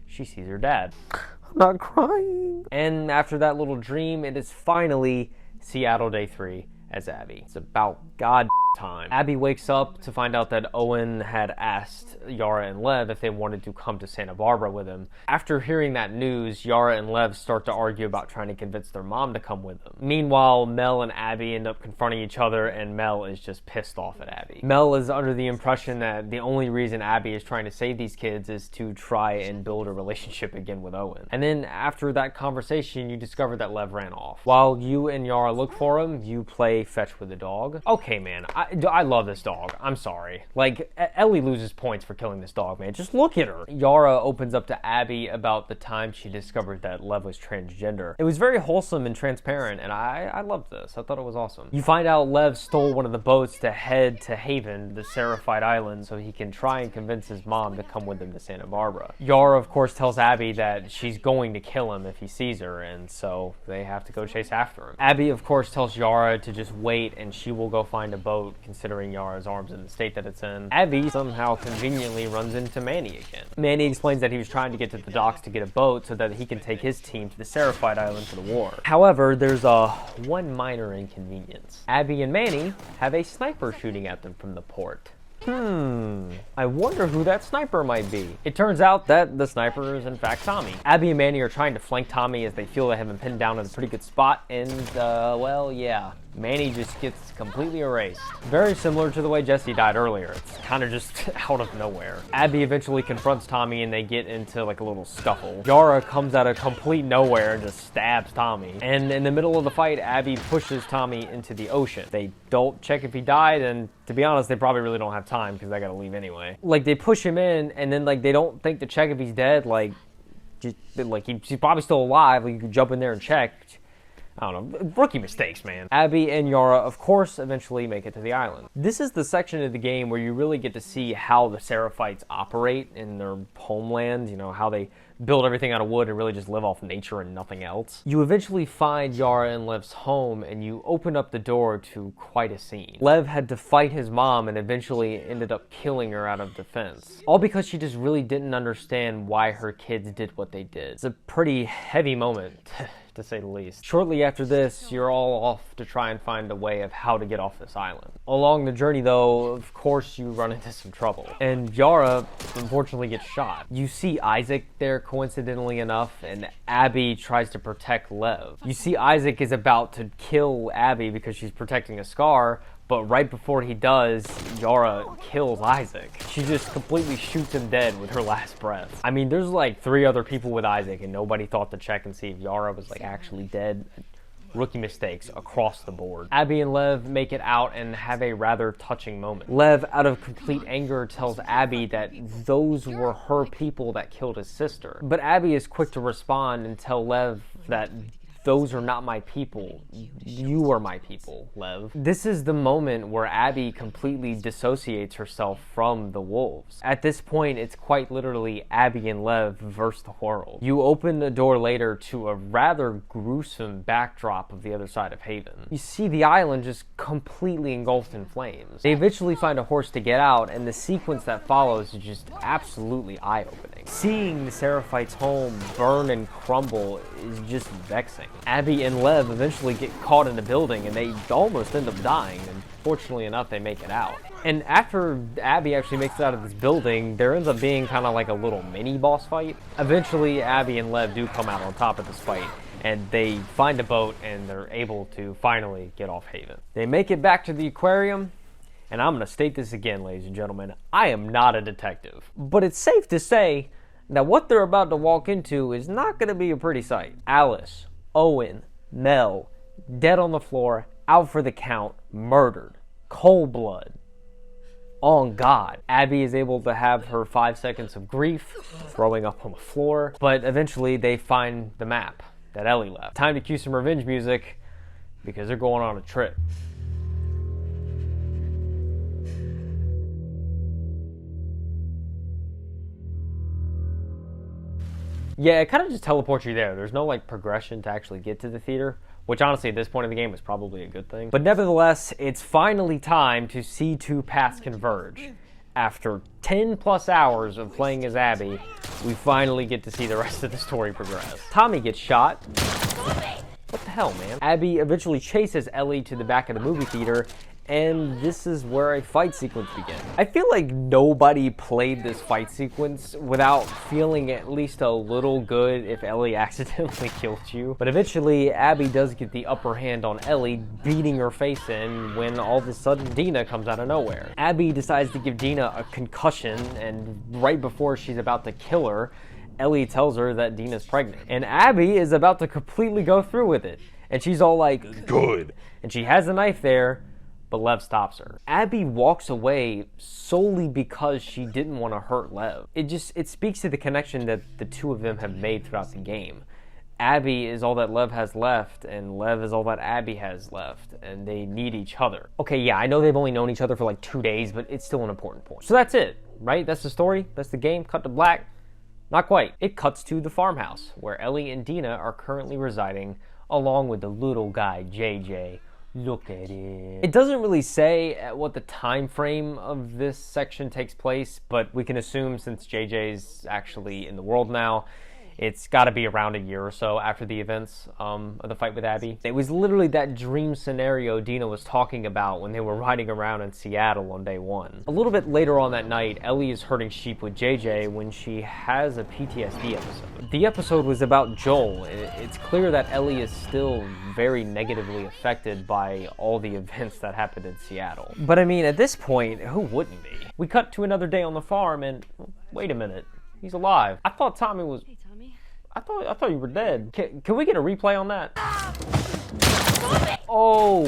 she sees her dad. I'm not crying. And after that little dream, it is finally Seattle Day 3, as Abby. It's about God time. Abby wakes up to find out that Owen had asked Yara and Lev if they wanted to come to Santa Barbara with him. After hearing that news, Yara and Lev start to argue about trying to convince their mom to come with them. Meanwhile, Mel and Abby end up confronting each other, and Mel is just pissed off at Abby. Mel is under the impression that the only reason Abby is trying to save these kids is to try and build a relationship again with Owen. And then after that conversation, you discover that Lev ran off. While you and Yara look for him, you play fetch with the dog. Okay, man, I love this dog. I'm sorry. Like, Ellie loses points for killing this dog, man. Just look at her. Yara opens up to Abby about the time she discovered that Lev was transgender. It was very wholesome and transparent, and I loved this. I thought it was awesome. You find out Lev stole one of the boats to head to Haven, the Seraphite Island, so he can try and convince his mom to come with him to Santa Barbara. Yara, of course, tells Abby that she's going to kill him if he sees her, and so they have to go chase after him. Abby, of course, tells Yara to just wait, and she will go find a boat, considering Yara's arms in the state that it's in. Abby somehow conveniently runs into Manny again. Manny explains that he was trying to get to the docks to get a boat so that he can take his team to the Seraphite Island for the war. However, there's one minor inconvenience. Abby and Manny have a sniper shooting at them from the port. I wonder who that sniper might be. It turns out that the sniper is in fact Tommy. Abby and Manny are trying to flank Tommy as they feel they have him pinned down in a pretty good spot, and well, yeah, Manny just gets completely erased. Very similar to the way Jesse died earlier. It's kind of just out of nowhere. Abby eventually confronts Tommy and they get into like a little scuffle. Yara comes out of complete nowhere and just stabs Tommy. And in the middle of the fight, Abby pushes Tommy into the ocean. They don't check if he died, and to be honest, they probably really don't have time because they gotta leave anyway. Like, they push him in and then like they don't think to check if he's dead. Like, just, like he's probably still alive. Like, you could jump in there and check. I don't know, rookie mistakes, man. Abby and Yara, of course, eventually make it to the island. This is the section of the game where you really get to see how the Seraphites operate in their homeland, you know, how they build everything out of wood and really just live off nature and nothing else. You eventually find Yara and Lev's home, and you open up the door to quite a scene. Lev had to fight his mom and eventually ended up killing her out of defense. All because she just really didn't understand why her kids did what they did. It's a pretty heavy moment, to say the least. Shortly after this, you're all off to try and find a way of how to get off this island. Along the journey though, of course you run into some trouble, and Yara unfortunately gets shot. You see Isaac there coincidentally enough, and Abby tries to protect Lev. You see Isaac is about to kill Abby because she's protecting a Scar, but right before he does, Yara kills Isaac. She just completely shoots him dead with her last breath. I mean, there's like 3 other people with Isaac, and nobody thought to check and see if Yara was like actually dead. Rookie mistakes across the board. Abby and Lev make it out and have a rather touching moment. Lev, out of complete anger, tells Abby that those were her people that killed his sister. But Abby is quick to respond and tell Lev that those are not my people. You are my people, Lev. This is the moment where Abby completely dissociates herself from the wolves. At this point, it's quite literally Abby and Lev versus the world. You open the door later to a rather gruesome backdrop of the other side of Haven. You see the island just completely engulfed in flames. They eventually find a horse to get out, and the sequence that follows is just absolutely eye-opening. Seeing the Seraphite's home burn and crumble is just vexing. Abby and Lev eventually get caught in the building and they almost end up dying, and fortunately enough they make it out. And after Abby actually makes it out of this building, there ends up being kind of like a little mini boss fight. Eventually Abby and Lev do come out on top of this fight, and they find a boat and they're able to finally get off Haven. They make it back to the aquarium, and I'm going to state this again, ladies and gentlemen, I am not a detective, but it's safe to say that what they're about to walk into is not going to be a pretty sight. Alice, Owen, Mel, dead on the floor, out for the count, murdered, cold blood. On God. Abby is able to have her 5 seconds of grief, throwing up on the floor, but eventually they find the map that Ellie left. Time to cue some revenge music, because they're going on a trip. Yeah, it kind of just teleports you there. There's no like progression to actually get to the theater, which honestly at this point in the game is probably a good thing. But nevertheless, it's finally time to see 2 paths converge. After 10 plus hours of playing as Abby, we finally get to see the rest of the story progress. Tommy gets shot, What the hell, man? Abby eventually chases Ellie to the back of the movie theater, and this is where a fight sequence begins. I feel like nobody played this fight sequence without feeling at least a little good if Ellie accidentally killed you. But eventually, Abby does get the upper hand on Ellie, beating her face in when all of a sudden Dina comes out of nowhere. Abby decides to give Dina a concussion, and right before she's about to kill her, Ellie tells her that Dina's pregnant. And Abby is about to completely go through with it. And she's all like, good. And she has a knife there, but Lev stops her. Abby walks away solely because she didn't want to hurt Lev. It speaks to the connection that the two of them have made throughout the game. Abby is all that Lev has left, and Lev is all that Abby has left, and they need each other. Okay, yeah, I know they've only known each other for like 2 days, but it's still an important point. So that's it, right? That's the story, that's the game, cut to black. Not quite. It cuts to the farmhouse, where Ellie and Dina are currently residing, along with the little guy, JJ. Look at it. It doesn't really say at what the time frame of this section takes place, but we can assume since JJ's actually in the world now, it's got to be around a year or so after the events of the fight with Abby. It was literally that dream scenario Dina was talking about when they were riding around in Seattle on day one. A little bit later on that night, Ellie is herding sheep with JJ when she has a PTSD episode. The episode was about Joel. It's clear that Ellie is still very negatively affected by all the events that happened in Seattle. But I mean, at this point, who wouldn't be? We cut to another day on the farm and, wait a minute, he's alive. I thought Tommy was... Hey, Tommy. I thought you were dead. Can we get a replay on that? Oh,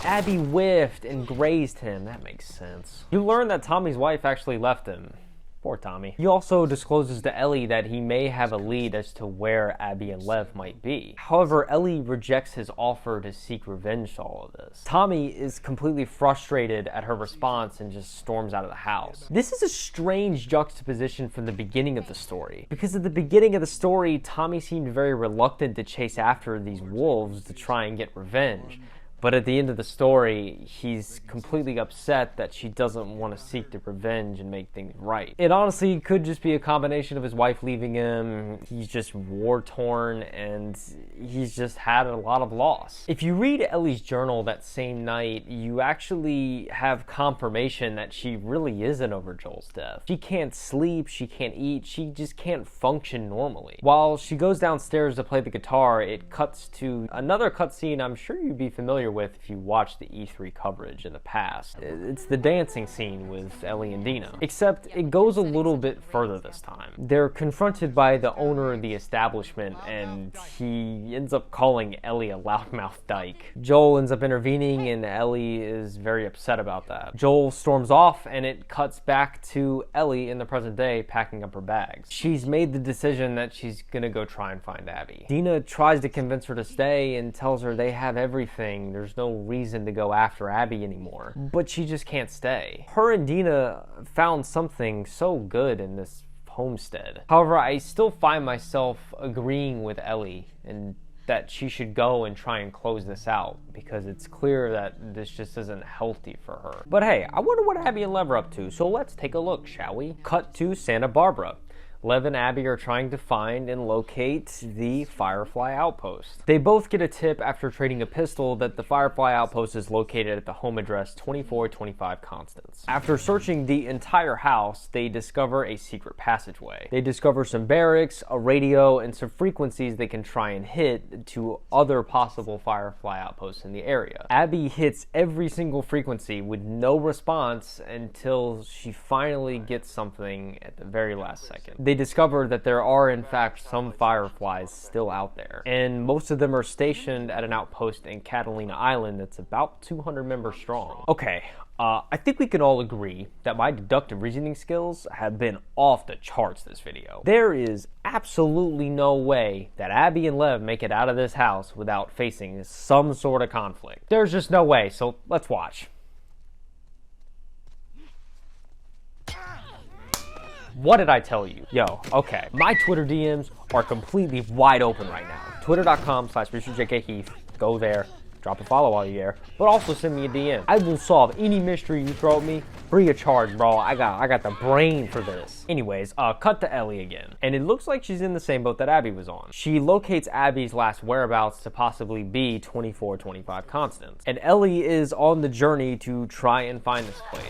Abby whiffed and grazed him. That makes sense. You learn that Tommy's wife actually left him. Poor Tommy. He also discloses to Ellie that he may have a lead as to where Abby and Lev might be. However, Ellie rejects his offer to seek revenge to all of this. Tommy is completely frustrated at her response and just storms out of the house. This is a strange juxtaposition from the beginning of the story, because at the beginning of the story, Tommy seemed very reluctant to chase after these wolves to try and get revenge. But at the end of the story, he's completely upset that she doesn't want to seek the revenge and make things right. It honestly could just be a combination of his wife leaving him, he's just war-torn, and he's just had a lot of loss. If you read Ellie's journal that same night, you actually have confirmation that she really isn't over Joel's death. She can't sleep, she can't eat, she just can't function normally. While she goes downstairs to play the guitar, it cuts to another cutscene I'm sure you'd be familiar with if you watched the E3 coverage in the past. It's the dancing scene with Ellie and Dina, except it goes a little bit further this time. They're confronted by the owner of the establishment, and he ends up calling Ellie a loudmouth dyke. Joel ends up intervening, and Ellie is very upset about that. Joel storms off, and it cuts back to Ellie in the present day packing up her bags. She's made the decision that she's gonna go try and find Abby. Dina tries to convince her to stay and tells her they have everything. There's no reason to go after Abby anymore. But she just can't stay. Her and Dina found something so good in this homestead. However, I still find myself agreeing with Ellie and that she should go and try and close this out, because it's clear that this just isn't healthy for her. But hey, I wonder what Abby and Lev are up to, so let's take a look, shall we? Cut to Santa Barbara. Lev and Abby are trying to find and locate the Firefly Outpost. They both get a tip after trading a pistol that the Firefly Outpost is located at the home address 2425 Constance. After searching the entire house, they discover a secret passageway. They discover some barracks, a radio, and some frequencies they can try and hit to other possible Firefly outposts in the area. Abby hits every single frequency with no response until she finally gets something at the very last second. They discover that there are in fact some Fireflies still out there, and most of them are stationed at an outpost in Catalina Island that's about 200 members strong. Okay, I think we can all agree that my deductive reasoning skills have been off the charts this video. There is absolutely no way that Abby and Lev make it out of this house without facing some sort of conflict. There's just no way, so let's watch. What did I tell you? Yo, okay. My Twitter DMs are completely wide open right now. Twitter.com/MrJKHeath. Go there. drop a follow while you're there, but also send me a DM. I will solve any mystery you throw at me free of charge, bro. I got the brain for this. Anyways, cut to Ellie again. And it looks like she's in the same boat that Abby was on. She locates Abby's last whereabouts to possibly be 2425 Constance. And Ellie is on the journey to try and find this place.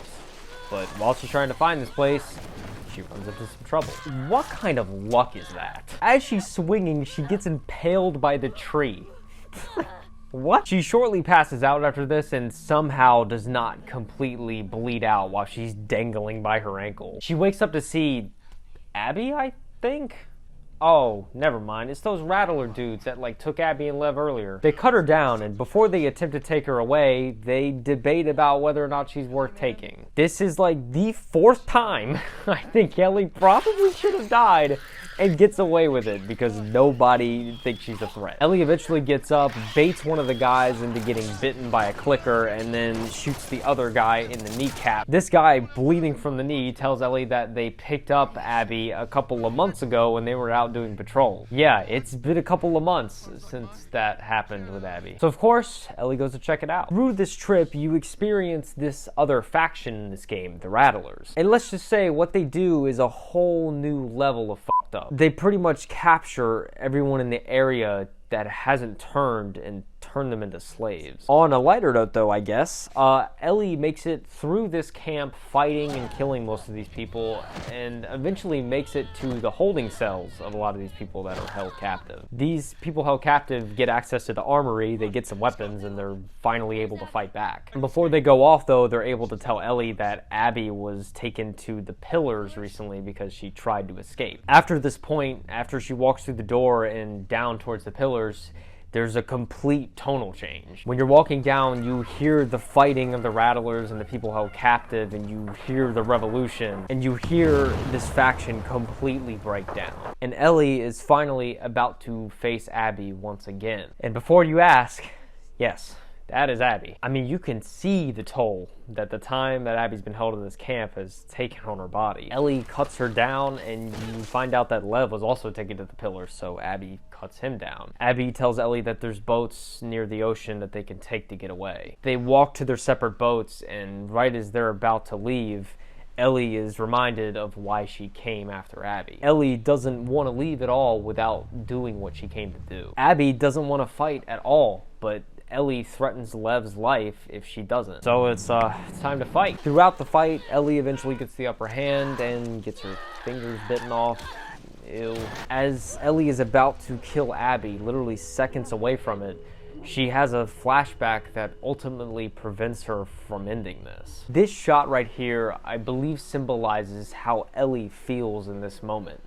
But while she's trying to find this place, she runs into some trouble. What kind of luck is that? As she's swinging, she gets impaled by the tree. What? She shortly passes out after this and somehow does not completely bleed out while she's dangling by her ankle. She wakes up to see Abby, I think? Oh, never mind. It's those Rattler dudes that took Abby and Lev earlier. They cut her down, and before they attempt to take her away, they debate about whether or not she's worth taking. This is the fourth time I think Ellie probably should have died and gets away with it because nobody thinks she's a threat. Ellie eventually gets up, baits one of the guys into getting bitten by a clicker, and then shoots the other guy in the kneecap. This guy, bleeding from the knee, tells Ellie that they picked up Abby a couple of months ago when they were out doing patrol. Yeah, it's been a couple of months since that happened with Abby. So of course, Ellie goes to check it out. Through this trip, you experience this other faction in this game, the Rattlers. And let's just say what they do is a whole new level of fucked up. They pretty much capture everyone in the area that hasn't turned and turn them into slaves. On a lighter note though, I guess, Ellie makes it through this camp fighting and killing most of these people and eventually makes it to the holding cells of a lot of these people that are held captive. These people held captive get access to the armory, they get some weapons, and they're finally able to fight back. And before they go off though, they're able to tell Ellie that Abby was taken to the pillars recently because she tried to escape. After this point, after she walks through the door and down towards the pillars, there's a complete tonal change. When you're walking down, you hear the fighting of the Rattlers and the people held captive, and you hear the revolution, and you hear this faction completely break down. And Ellie is finally about to face Abby once again. And before you ask, yes, that is Abby. I mean, you can see the toll that the time that Abby's been held in this camp has taken on her body. Ellie cuts her down, and you find out that Lev was also taken to the pillars, so Abby cuts him down. Abby tells Ellie that there's boats near the ocean that they can take to get away. They walk to their separate boats, and right as they're about to leave, Ellie is reminded of why she came after Abby. Ellie doesn't want to leave at all without doing what she came to do. Abby doesn't want to fight at all, but Ellie threatens Lev's life if she doesn't. So it's time to fight. Throughout the fight, Ellie eventually gets the upper hand and gets her fingers bitten off. Ew. As Ellie is about to kill Abby, literally seconds away from it, she has a flashback that ultimately prevents her from ending this. This shot right here, I believe, symbolizes how Ellie feels in this moment.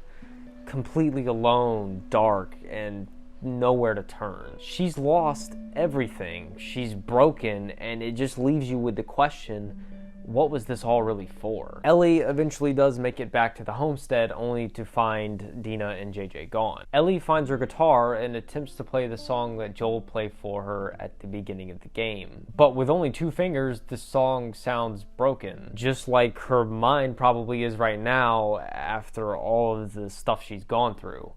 Completely alone, dark, and nowhere to turn. She's lost everything. She's broken, and it just leaves you with the question, what was this all really for? Ellie eventually does make it back to the homestead, only to find Dina and JJ gone. Ellie finds her guitar and attempts to play the song that Joel played for her at the beginning of the game. But with only 2 fingers, the song sounds broken, just like her mind probably is right now after all of the stuff she's gone through.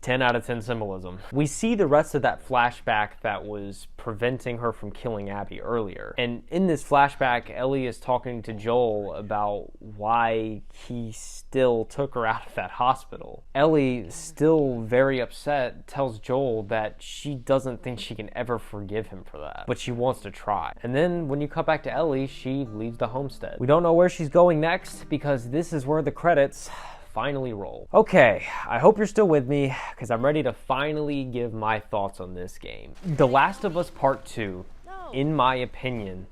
10 out of 10 symbolism. We see the rest of that flashback that was preventing her from killing Abby earlier. And in this flashback, Ellie is talking to Joel about why he still took her out of that hospital. Ellie, still very upset, tells Joel that she doesn't think she can ever forgive him for that, but she wants to try. And then when you cut back to Ellie, she leaves the homestead. We don't know where she's going next because this is where the credits finally roll. Okay, I hope you're still with me because I'm ready to finally give my thoughts on this game. The Last of Us Part 2, in my opinion,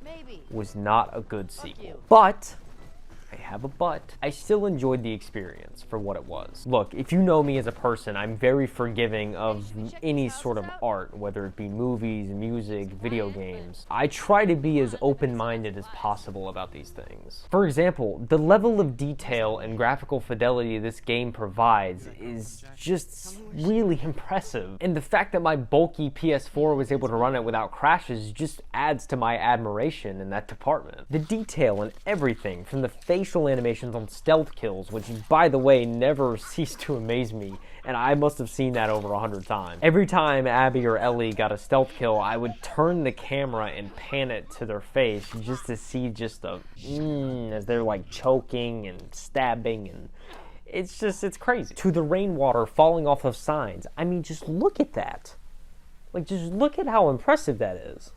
was not a good sequel. But I have a but. I still enjoyed the experience for what it was. Look, if you know me as a person, I'm very forgiving of any sort of art, whether it be movies, music, video games. I try to be as open-minded as possible about these things. For example, the level of detail and graphical fidelity this game provides is just really impressive. And the fact that my bulky PS4 was able to run it without crashes just adds to my admiration in that department. The detail in everything, from the facial facial animations on stealth kills, which, by the way, never ceased to amaze me, and I must have seen that over 100 times. Every time Abby or Ellie got a stealth kill, I would turn the camera and pan it to their face just to see just the as they're like choking and stabbing, and it's crazy. To the rainwater falling off of signs. I mean, just look at that. Like, just look at how impressive that is.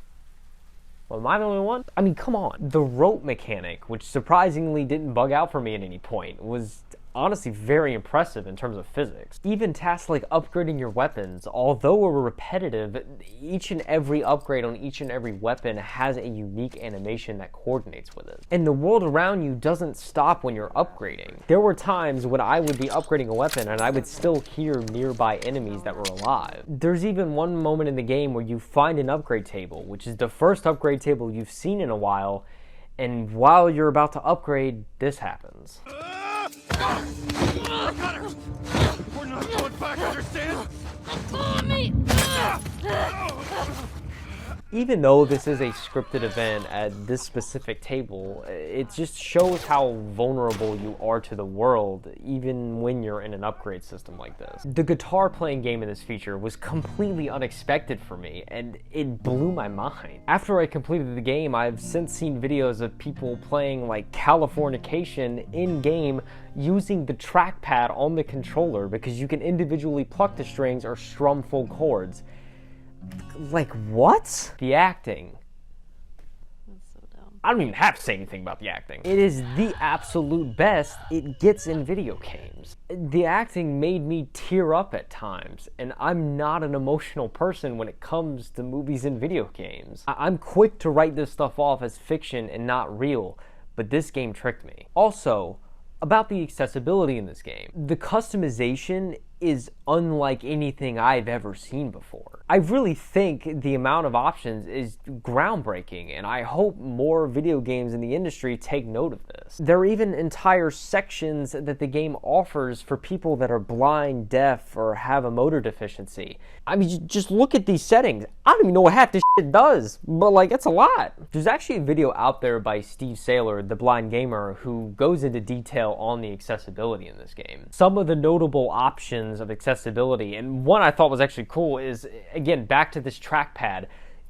Well, am I the only one? I mean, come on. The rope mechanic, which surprisingly didn't bug out for me at any point, was honestly very impressive in terms of physics. Even tasks like upgrading your weapons, although repetitive, each and every upgrade on each and every weapon has a unique animation that coordinates with it. And the world around you doesn't stop when you're upgrading. There were times when I would be upgrading a weapon and I would still hear nearby enemies that were alive. There's even one moment in the game where you find an upgrade table, which is the first upgrade table you've seen in a while, and while you're about to upgrade, this happens. We're not going back, understand? Me! Even though this is a scripted event at this specific table, it just shows how vulnerable you are to the world, even when you're in an upgrade system like this. The guitar playing game in this feature was completely unexpected for me, and it blew my mind. After I completed the game, I've since seen videos of people playing like Californication in-game using the trackpad on the controller because you can individually pluck the strings or strum full chords. Like, what? The acting. That's so dumb. I don't even have to say anything about the acting. It is the absolute best it gets in video games. The acting made me tear up at times, and I'm not an emotional person when it comes to movies and video games. I'm quick to write this stuff off as fiction and not real, but this game tricked me. Also, about the accessibility in this game. The customization is unlike anything I've ever seen before. I really think the amount of options is groundbreaking, and I hope more video games in the industry take note of this. There are even entire sections that the game offers for people that are blind, deaf, or have a motor deficiency. I mean, just look at these settings. I don't even know what half this shit does, but like, it's a lot. There's actually a video out there by Steve Saylor, the blind gamer, who goes into detail on the accessibility in this game. Some of the notable options of accessibility, and one I thought was actually cool, is, again, back to this trackpad.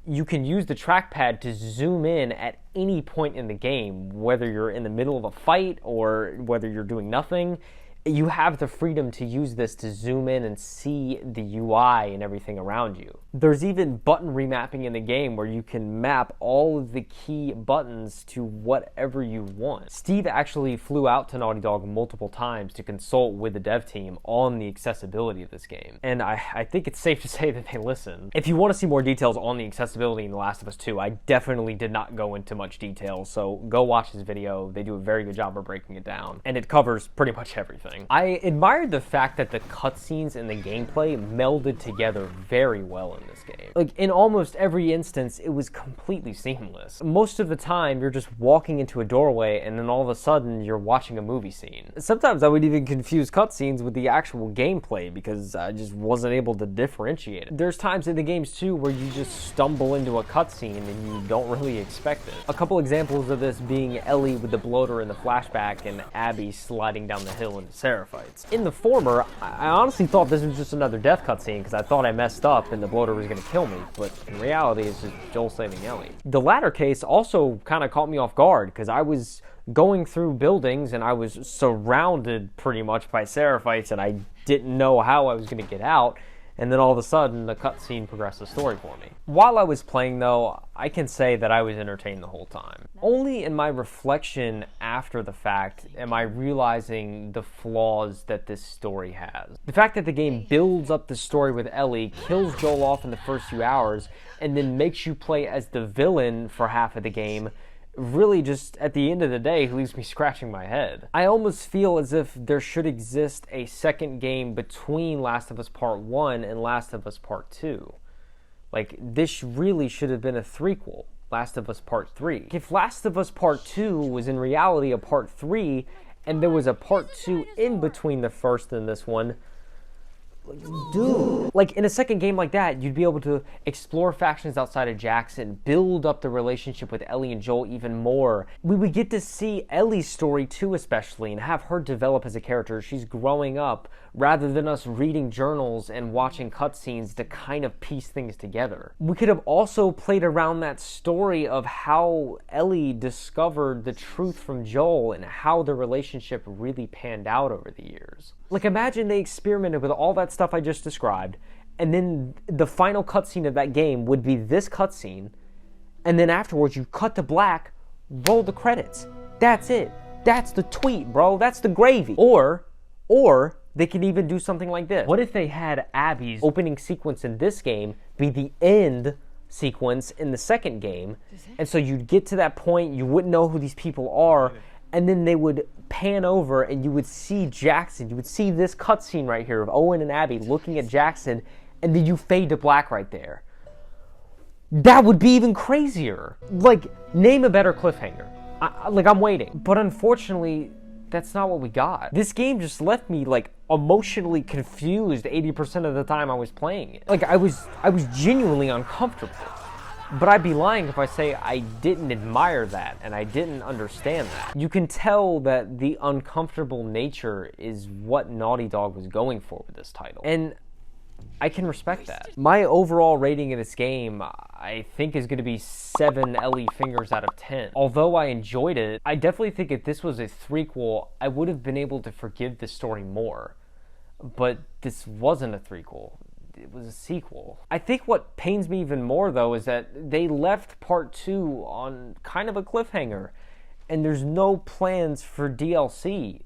You can use the trackpad to zoom in at any point in the game, whether you're in the middle of a fight or whether you're doing nothing. You have the freedom to use this to zoom in and see the UI and everything around you. There's even button remapping in the game where you can map all of the key buttons to whatever you want. Steve actually flew out to Naughty Dog multiple times to consult with the dev team on the accessibility of this game. And I think it's safe to say that they listened. If you want to see more details on the accessibility in The Last of Us 2, I definitely did not go into much detail, so go watch this video. They do a very good job of breaking it down, and it covers pretty much everything. I admired the fact that the cutscenes and the gameplay melded together very well in this game. Like, in almost every instance, it was completely seamless. Most of the time, you're just walking into a doorway and then all of a sudden, you're watching a movie scene. Sometimes I would even confuse cutscenes with the actual gameplay because I just wasn't able to differentiate it. There's times in the games too where you just stumble into a cutscene and you don't really expect it. A couple examples of this being Ellie with the bloater in the flashback and Abby sliding down the hill into Seraphites. In the former, I honestly thought this was just another death cutscene because I thought I messed up and the bloater was going to kill me, but in reality it's just Joel saving Ellie. The latter case also kind of caught me off guard because I was going through buildings and I was surrounded pretty much by Seraphites and I didn't know how I was going to get out. And then all of a sudden, the cutscene progressed the story for me. While I was playing, though, I can say that I was entertained the whole time. Only in my reflection after the fact am I realizing the flaws that this story has. The fact that the game builds up the story with Ellie, kills Joel off in the first few hours, and then makes you play as the villain for half of the game, really just, at the end of the day, leaves me scratching my head. I almost feel as if there should exist a second game between Last of Us Part 1 and Last of Us Part 2. Like, this really should have been a threequel, Last of Us Part 3. If Last of Us Part 2 was in reality a Part 3, and there was a Part 2 in between the first and this one, Dude. Like, in a second game like that, you'd be able to explore factions outside of Jackson, build up the relationship with Ellie and Joel even more. We would get to see Ellie's story too, especially, and have her develop as a character. She's growing up, rather than us reading journals and watching cutscenes to kind of piece things together. We could have also played around that story of how Ellie discovered the truth from Joel and how the relationship really panned out over the years. Like, imagine they experimented with all that stuff I just described, and then the final cutscene of that game would be this cutscene, and then afterwards you cut to black, roll the credits. That's it. That's the tweet, bro. That's the gravy. Or they could even do something like this. What if they had Abby's opening sequence in this game be the end sequence in the second game, and so you'd get to that point, you wouldn't know who these people are, and then they would pan over and you would see Jackson. You would see this cutscene right here of Owen and Abby looking at Jackson, and then you fade to black right there. That would be even crazier. Like, name a better cliffhanger. I'm waiting. But unfortunately, that's not what we got. This game just left me, like, emotionally confused 80% of the time I was playing it. Like, I was genuinely uncomfortable. But I'd be lying if I say I didn't admire that and I didn't understand that. You can tell that the uncomfortable nature is what Naughty Dog was going for with this title. And I can respect that. My overall rating of this game, I think, is going to be 7 Ellie fingers out of 10. Although I enjoyed it, I definitely think if this was a threequel, I would have been able to forgive the story more. But this wasn't a threequel. It was a sequel. I think what pains me even more, though, is that they left part 2 on kind of a cliffhanger, and there's no plans for DLC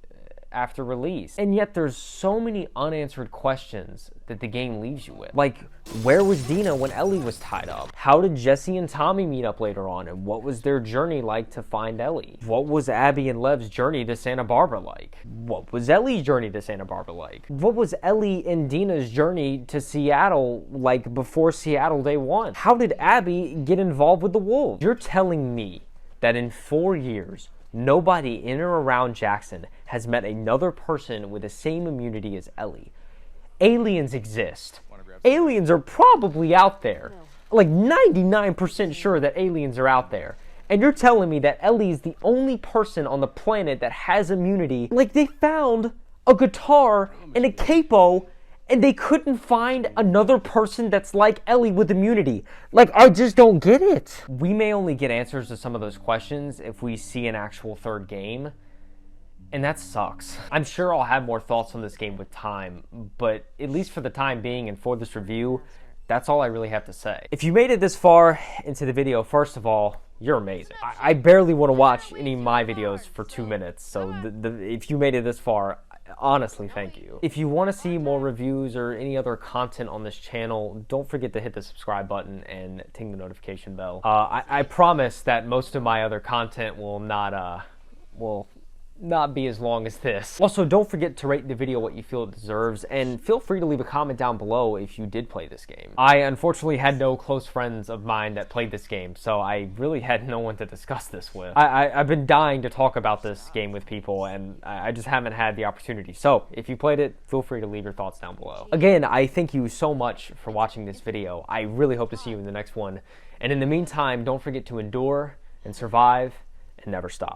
after release. And yet there's so many unanswered questions that the game leaves you with. Like, where was Dina when Ellie was tied up? How did Jesse and Tommy meet up later on, and what was their journey like to find Ellie? What was Abby and Lev's journey to Santa Barbara like? What was Ellie's journey to Santa Barbara like? What was Ellie and Dina's journey to Seattle like before Seattle Day 1? How did Abby get involved with the Wolves? You're telling me that in 4 years, nobody in or around Jackson has met another person with the same immunity as Ellie. Aliens exist. Aliens are probably out there. Like 99% sure that aliens are out there. And you're telling me that Ellie is the only person on the planet that has immunity. Like, they found a guitar and a capo, and they couldn't find another person that's like Ellie with immunity. Like, I just don't get it. We may only get answers to some of those questions if we see an actual third game, and that sucks. I'm sure I'll have more thoughts on this game with time, but at least for the time being and for this review, that's all I really have to say. If you made it this far into the video, first of all, you're amazing. I barely want to watch any of my videos for 2 minutes, so if you made it this far, honestly, thank you. If you want to see more reviews or any other content on this channel, don't forget to hit the subscribe button and ting the notification bell. I promise that most of my other content will not be as long as this. Also, don't forget to rate the video what you feel it deserves, and feel free to leave a comment down below if you did play this game. I unfortunately had no close friends of mine that played this game, so I really had no one to discuss this with. I've been dying to talk about this game with people, and I just haven't had the opportunity. So, if you played it, feel free to leave your thoughts down below. Again, I thank you so much for watching this video. I really hope to see you in the next one. And in the meantime, don't forget to endure and survive and never stop.